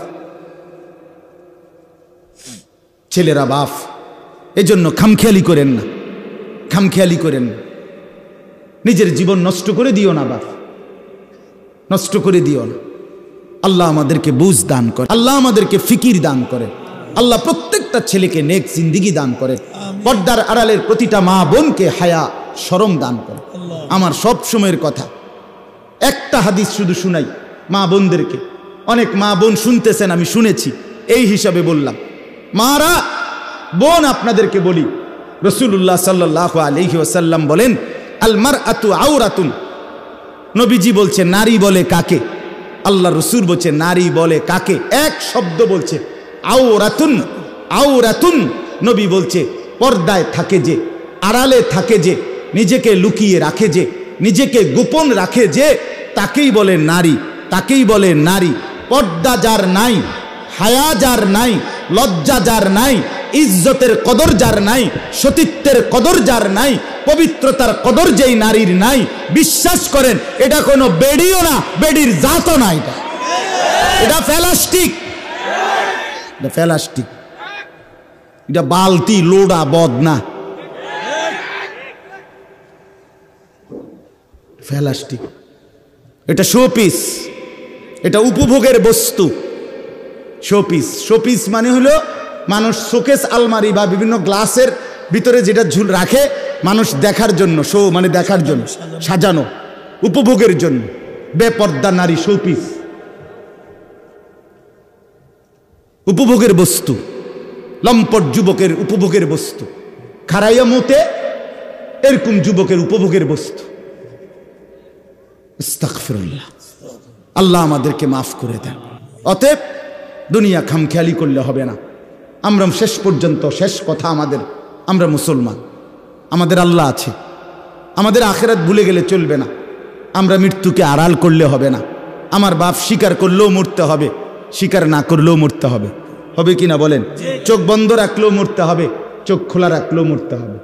ছেলেরা বাপ, এজন্য খামখেয়ালি করেন না, খামখেয়ালি করেন না। নিজের জীবন নষ্ট করে দিও না বাপ, নষ্ট করে দিও না। আল্লাহ আমাদেরকে বুঝ দান করে, আল্লাহ আমাদেরকে ফিকির দান করে, আল্লাহ প্রত্যেকটা ছেলেকে নেক জিন্দিগি দান করে, পর্দার আড়ালের প্রতিটা মা বোনকে হায়া শরম দান করে। আমার সব সময়ের কথা, একটা হাদিস শুধু শুনাই মা বোনদেরকে। অনেক মা বোন শুনতেছেন, আমি শুনেছি, এই হিসাবে বললাম। মারা বোন, আপনাদেরকে বলি, রাসূলুল্লাহ সাল্লাল্লাহু আলাইহি ওয়াসাল্লাম বলেন, আল মারআতু আওরাতুন। নবীজি বলছে নারী বলে কাকে? আল্লাহ রসুল বলছে নারী বলে কাকে? এক শব্দ বলছে, আওরাতুন। আওরাতুন, নবী বলছে পর্দায় থাকে যে, আড়ালে থাকে যে, নিজেকে লুকিয়ে রাখে যে, নিজেকে গোপন রাখে যে, তাকেই বলে নারী, তাকেই বলে নারী। পর্দা যার নাই, হায়া যার নাই, লজ্জা যার নাই, ইজ্জতের কদর যার নাই, সতীত্বের কদর যার নাই, পবিত্রতার কদর যেই নারীর নাই, বিশ্বাস করেন এটা কোনো বেডিও না, বেডির জাতও না। এটা প্লাস্টিক, এটা প্লাস্টিক, এটা বালতি লোডা বদনা, প্লাস্টিক। এটা শোপিস, এটা উপভোগের বস্তু। শোপিস, শোপিস মানে হলো মানুষ শোকেস আলমারি বা বিভিন্ন গ্লাসের ভিতরে যেটা ঝুল রাখে মানুষ দেখার জন্য, শো মানে দেখার জন্য, সাজানো, উপভোগের জন্য। বেপর্দা নারী শোপিস, উপভোগের বস্তু। লম্পট যুবকের উপভোগের বস্তু, খারাইয়া মতে এরকম যুবকের উপভোগের বস্তু। আস্তাগফিরুল্লাহ, আল্লাহ আমাদেরকে মাফ করে দেন। অতএব দুনিয়া খামখেয়ালি করলে হবে না। আমরা শেষ পর্যন্ত, শেষ কথা আমাদের, আমরা মুসলমান, আমাদের আল্লাহ আছে, আমাদের আখিরাত ভুলে গেলে চলবে না। আমরা মৃত্যুকে আড়াল করলে হবে না। আমার বাপ স্বীকার করলেও মরতে হবে, স্বীকার না করলেও মরতে হবে। হবে কি না বলেন? চোখ বন্ধ রাখলেও মরতে হবে, চোখ খোলা রাখলেও মরতে হবে।